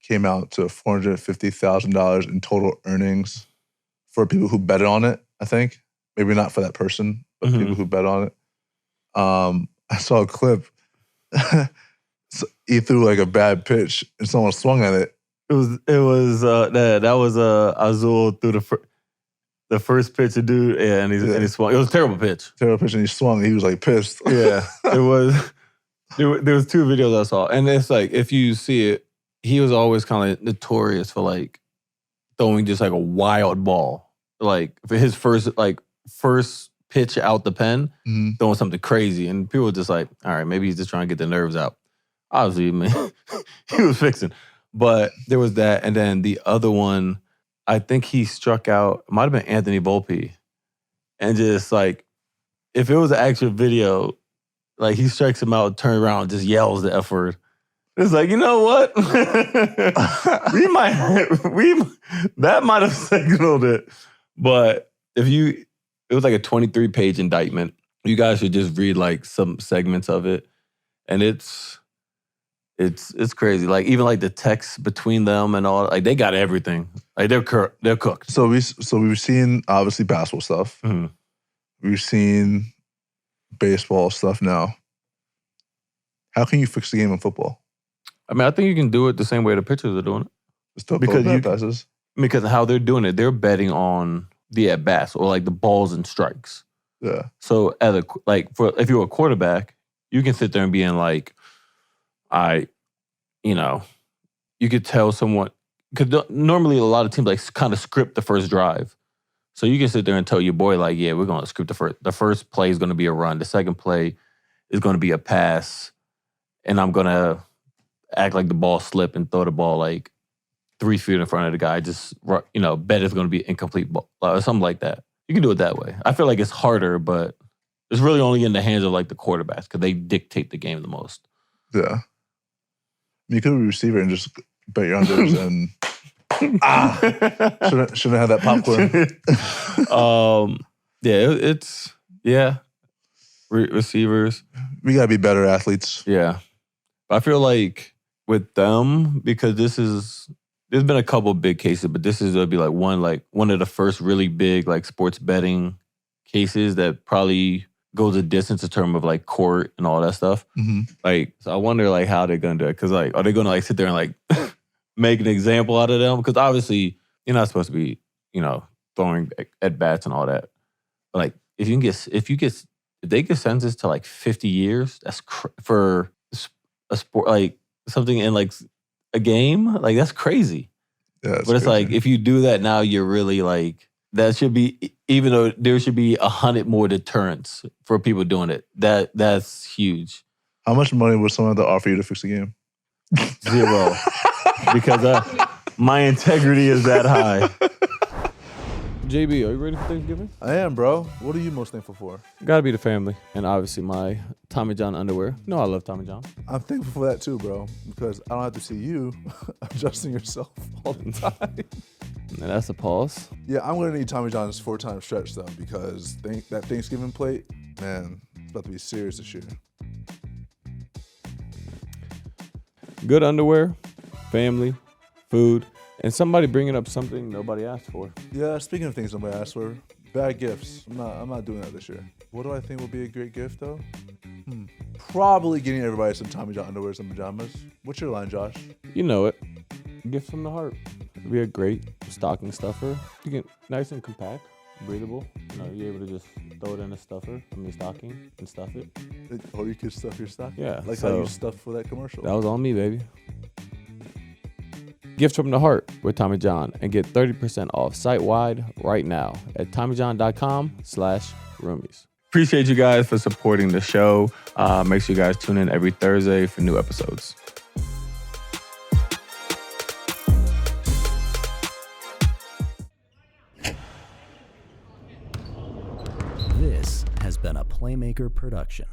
came out to $450,000 in total earnings for people who bet on it, I think. Maybe not for that person, but people who bet on it. I saw a clip. He threw like a bad pitch and someone swung at it. That was Azul threw the first pitch to do, and he swung. It was a terrible pitch. Terrible pitch, and he swung. He was like pissed. Yeah, it was. There was 2 videos I saw, and it's like if you see it, he was always kind of notorious for like throwing just like a wild ball, like for his first pitch out the pen, throwing something crazy, and people were just like, all right, maybe he's just trying to get the nerves out. Obviously, man, he was fixing. But there was that, and then the other one, I think he struck out, might have been Anthony Volpe. And just like, if it was an actual video, like he strikes him out, turns around, just yells the F word. It's like, you know what? That might have signaled it. But it was like a 23-page indictment. You guys should just read like some segments of it. And it's crazy. Like even like the text between them and all, like they got everything. Like they're cooked. So we've seen obviously basketball stuff. Mm-hmm. We've seen baseball stuff now. How can you fix the game in football? I mean, I think you can do it the same way the pitchers are doing it. Still because how they're doing it, they're betting on the at bats or like the balls and strikes. Yeah. So if you're a quarterback, you can sit there and be in like, you could tell someone, because normally a lot of teams like kind of script the first drive. So you can sit there and tell your boy like, yeah, we're going to script the first play is going to be a run. The second play is going to be a pass. And I'm going to act like the ball slipped and throw the ball like 3 feet in front of the guy. Just, bet it's going to be incomplete ball or something like that. You can do it that way. I feel like it's harder, but it's really only in the hands of like the quarterbacks because they dictate the game the most. Yeah. You could be a receiver and just bet your unders and shouldn't have that popcorn. Receivers. We gotta be better athletes. Yeah, but I feel like with them because there's been a couple big cases, but this is gonna be like one of the first really big like sports betting cases that probably goes a distance in terms of like court and all that stuff. Mm-hmm. Like, so I wonder like how they're gonna do it. Cause like, are they gonna like sit there and like make an example out of them? Because obviously you're not supposed to be, throwing at bats and all that. But like, if they get sentenced to like 50 years, that's for a sport, like something in like a game, like that's crazy. Yeah, but it's crazy. like if you do that now, you're really like that should be. Even though there should be 100 more deterrents for people doing it. That's huge. How much money would someone have to offer you to fix the game? 0, because my integrity is that high. JB, are you ready for Thanksgiving? I am, bro. What are you most thankful for? Gotta be the family, and obviously my Tommy John underwear. No, I love Tommy John. I'm thankful for that too, bro, because I don't have to see you adjusting yourself all the time. And that's a pause. Yeah, I'm gonna need Tommy John's 4-time stretch though, because that Thanksgiving plate, man, it's about to be serious this year. Good underwear, family, food, and somebody bringing up something nobody asked for. Yeah, speaking of things nobody asked for, bad gifts. I'm not doing that this year. What do I think would be a great gift though? Probably getting everybody some Tommy John underwear and pajamas. What's your line, Josh? You know it. Gift from the heart. It'd be a great stocking stuffer. You get nice and compact, breathable. You know, you're able to just throw it in a stocking and stuff it. Or you could stuff your stocking. Yeah. Like how you stuffed for that commercial. That was on me, baby. Gift from the heart with Tommy John and get 30% off site-wide right now at TommyJohn.com/roomies. Appreciate you guys for supporting the show. Make sure you guys tune in every Thursday for new episodes. This has been a Playmaker production.